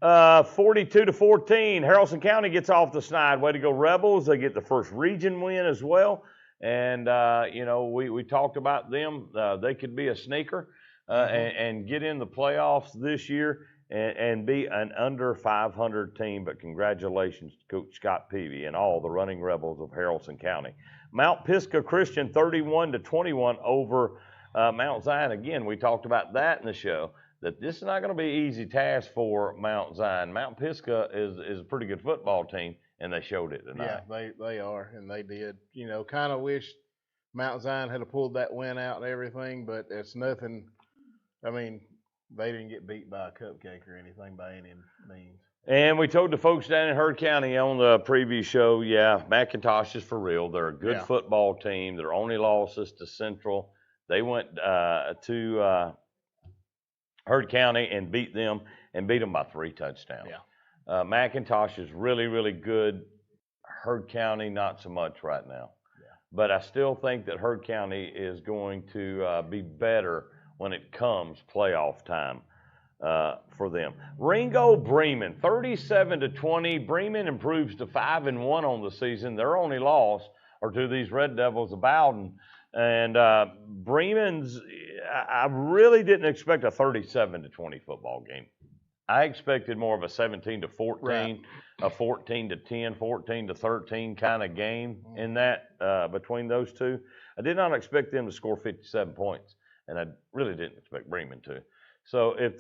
42-14, Haralson County gets off the snide. Way to go, Rebels. They get the first region win as well. And, we talked about them. They could be a sneaker and get in the playoffs this year and be an under 500 team. But congratulations to Coach Scott Peavy and all the running Rebels of Haralson County. Mount Pisgah Christian 31-21 over Mount Zion. Again, we talked about that in the show, that this is not going to be an easy task for Mount Zion. Mount Pisgah is a pretty good football team, and they showed it tonight. Yeah, they are, and they did. Kind of wish Mount Zion had pulled that win out and everything, but it's nothing. I mean, they didn't get beat by a cupcake or anything by any means. And we told the folks down in Heard County on the previous show, McIntosh is for real. They're a good football team. Their only loss is to Central. They went to Heard County and beat them by 3 touchdowns. Yeah. McIntosh is really, really good. Heard County, not so much right now. Yeah. But I still think that Heard County is going to be better when it comes playoff time for them. Ringo Bremen, 37-20. Bremen improves to 5-1 on the season. Their only loss are to these Red Devils of Bowden. And Bremen's, I really didn't expect a 37-20 football game. I expected more of a 17-14, right, a 14-10, 14-13 kind of game in that between those two. I did not expect them to score 57 points, and I really didn't expect Bremen to. So if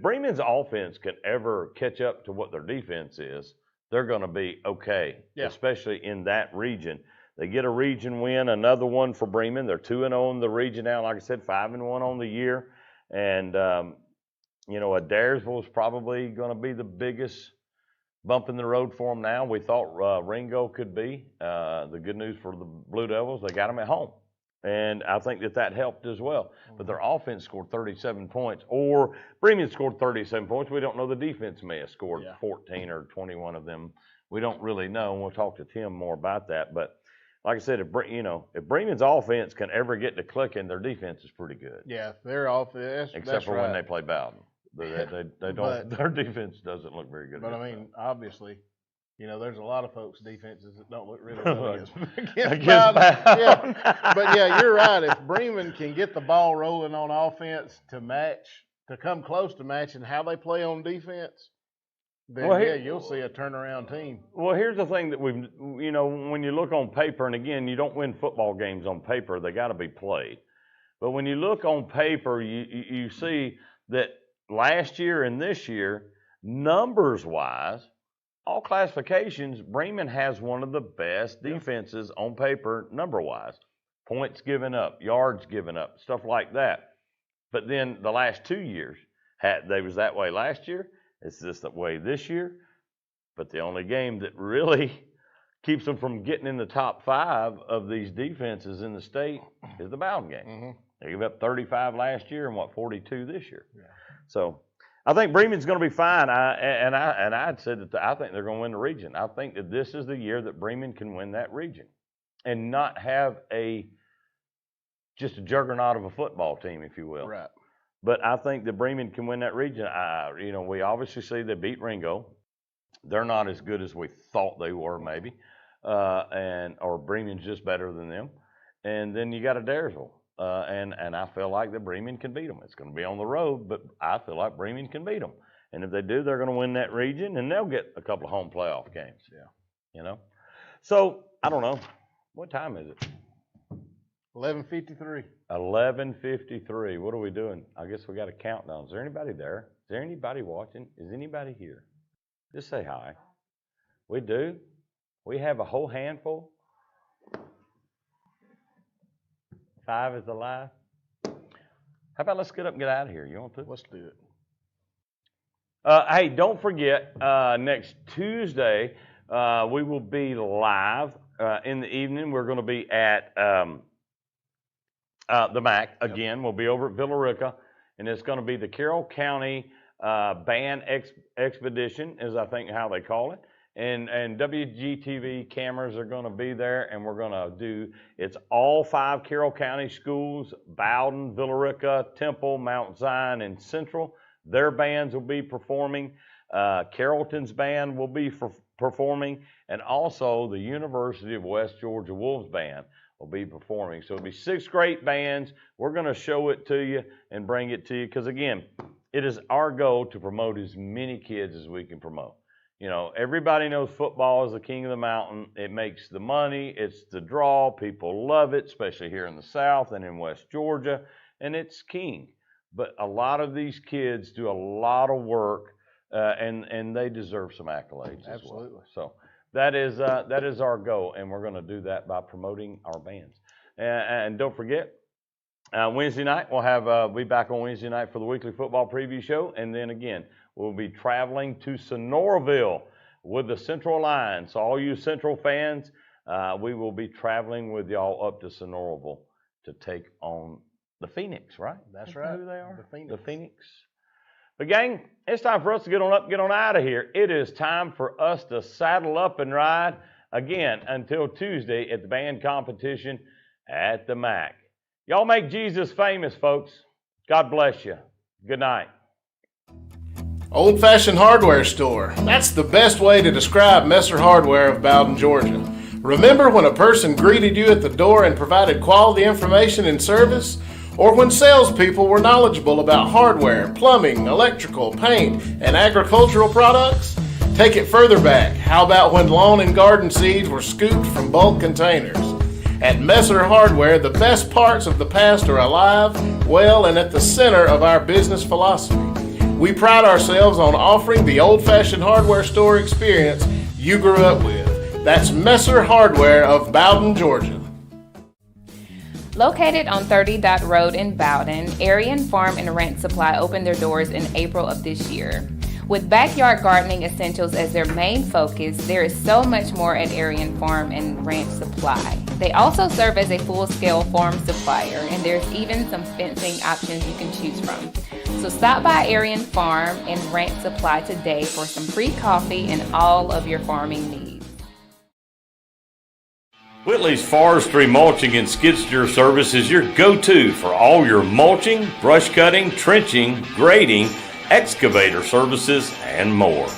Bremen's offense can ever catch up to what their defense is, they're going to be okay, especially in that region. They get a region win, another one for Bremen. They're 2-0 in the region now. Like I said, 5-1 on the year. And, Adairsville is probably going to be the biggest bump in the road for them now. We thought Ringo could be. The good news for the Blue Devils, they got them at home. And I think that helped as well. But their offense scored 37 points. Or Bremen scored 37 points. We don't know. The defense may have scored 14 or 21 of them. We don't really know. And we'll talk to Tim more about that. But like I said, if Bremen's offense can ever get to clicking, their defense is pretty good. Yeah, their offense. Except for when they play Bowden. They don't. Their defense doesn't look very good. But I mean, obviously, there's a lot of folks' defenses that don't look really good against Bowden. Yeah, but you're right. If Bremen can get the ball rolling on offense to come close to matching how they play on defense, then you'll see a turnaround team. Well, here's the thing that when you look on paper, and again, you don't win football games on paper, they got to be played. But when you look on paper, you see that last year and this year, numbers-wise, all classifications, Bremen has one of the best defenses on paper, number-wise. Points given up, yards given up, stuff like that. But then the last 2 years, they was that way last year. It's just that way this year. But the only game that really keeps them from getting in the top 5 of these defenses in the state is the Bowden game. Mm-hmm. They gave up 35 last year and 42 this year. Yeah. So I think Bremen's going to be fine. I'd said that I think they're going to win the region. I think that this is the year that Bremen can win that region and not have just a juggernaut of a football team, if you will. Right. But I think that Bremen can win that region. We obviously see they beat Ringo. They're not as good as we thought they were, maybe, or Bremen's just better than them. And then you got Adairsville, and I feel like that Bremen can beat them. It's going to be on the road, but I feel like Bremen can beat them. And if they do, they're going to win that region, and they'll get a couple of home playoff games. Yeah. So I don't know. What time is it? 11:53. 11:53. What are we doing? I guess we got a countdown. Is there anybody there? Is there anybody watching? Is anybody here? Just say hi. We do. We have a whole handful. 5 is alive. How about let's get up and get out of here? You want to? Let's do it. Hey, don't forget, next Tuesday, we will be live in the evening, we're going to be at the MAC again. We'll be over at Villa Rica, and it's going to be the Carroll County Band Expedition, is I think how they call it. And WGTV cameras are going to be there, and we're going to do, it's all 5 Carroll County schools, Bowden, Villa Rica, Temple, Mount Zion, and Central. Their bands will be performing. Carrollton's band will be performing, and also the University of West Georgia Wolves band will be performing. So it'll be 6 great bands. We're going to show it to you and bring it to you, because again, it is our goal to promote as many kids as we can promote. You know, everybody knows football is the king of the mountain. It makes the money. It's the draw. People love it, especially here in the South and in West Georgia, and it's king. But a lot of these kids do a lot of work, and they deserve some accolades as well. Absolutely. So that is our goal, and we're going to do that by promoting our bands. And don't forget, Wednesday night we'll be back on Wednesday night for the weekly football preview show, and then again we'll be traveling to Sonoraville with the Central Line. So all you Central fans, we will be traveling with y'all up to Sonoraville to take on the Phoenix, right? That's Isn't right. that who they are? The Phoenix. But gang, it's time for us to get on out of here. It is time for us to saddle up and ride again until Tuesday at the band competition at the MAC. Y'all make Jesus famous, folks. God bless you. Good night. Old Fashioned Hardware Store. That's the best way to describe Messer Hardware of Bowden, Georgia. Remember when a person greeted you at the door and provided quality information and service? Or when salespeople were knowledgeable about hardware, plumbing, electrical, paint, and agricultural products? Take it further back. How about when lawn and garden seeds were scooped from bulk containers? At Messer Hardware, the best parts of the past are alive, well, and at the center of our business philosophy. We pride ourselves on offering the old-fashioned hardware store experience you grew up with. That's Messer Hardware of Bowden, Georgia. Located on 30 Dot Road in Bowden, Arian Farm and Ranch Supply opened their doors in April of this year. With backyard gardening essentials as their main focus, there is so much more at Arian Farm and Ranch Supply. They also serve as a full-scale farm supplier, and there's even some fencing options you can choose from. So stop by Arian Farm and Ranch Supply today for some free coffee and all of your farming needs. Whitley's Forestry Mulching and Skid Steer Service is your go-to for all your mulching, brush cutting, trenching, grading, excavator services, and more.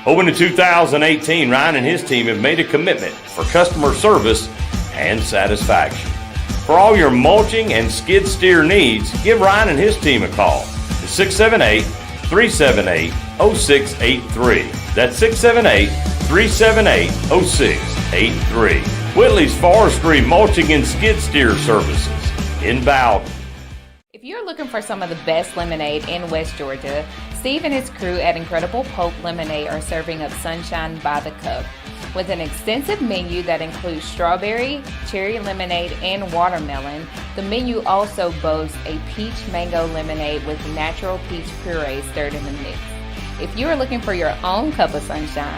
Open in 2018, Ryan and his team have made a commitment for customer service and satisfaction. For all your mulching and skid steer needs, give Ryan and his team a call at 678-378-0683. That's 678-378-0683. Whitley's Forestry Mulching and Skid Steer Services in Bowden. If you're looking for some of the best lemonade in West Georgia, Steve and his crew at Incredible Pope Lemonade are serving up sunshine by the cup. With an extensive menu that includes strawberry, cherry lemonade, and watermelon, the menu also boasts a peach mango lemonade with natural peach puree stirred in the mix. If you are looking for your own cup of sunshine,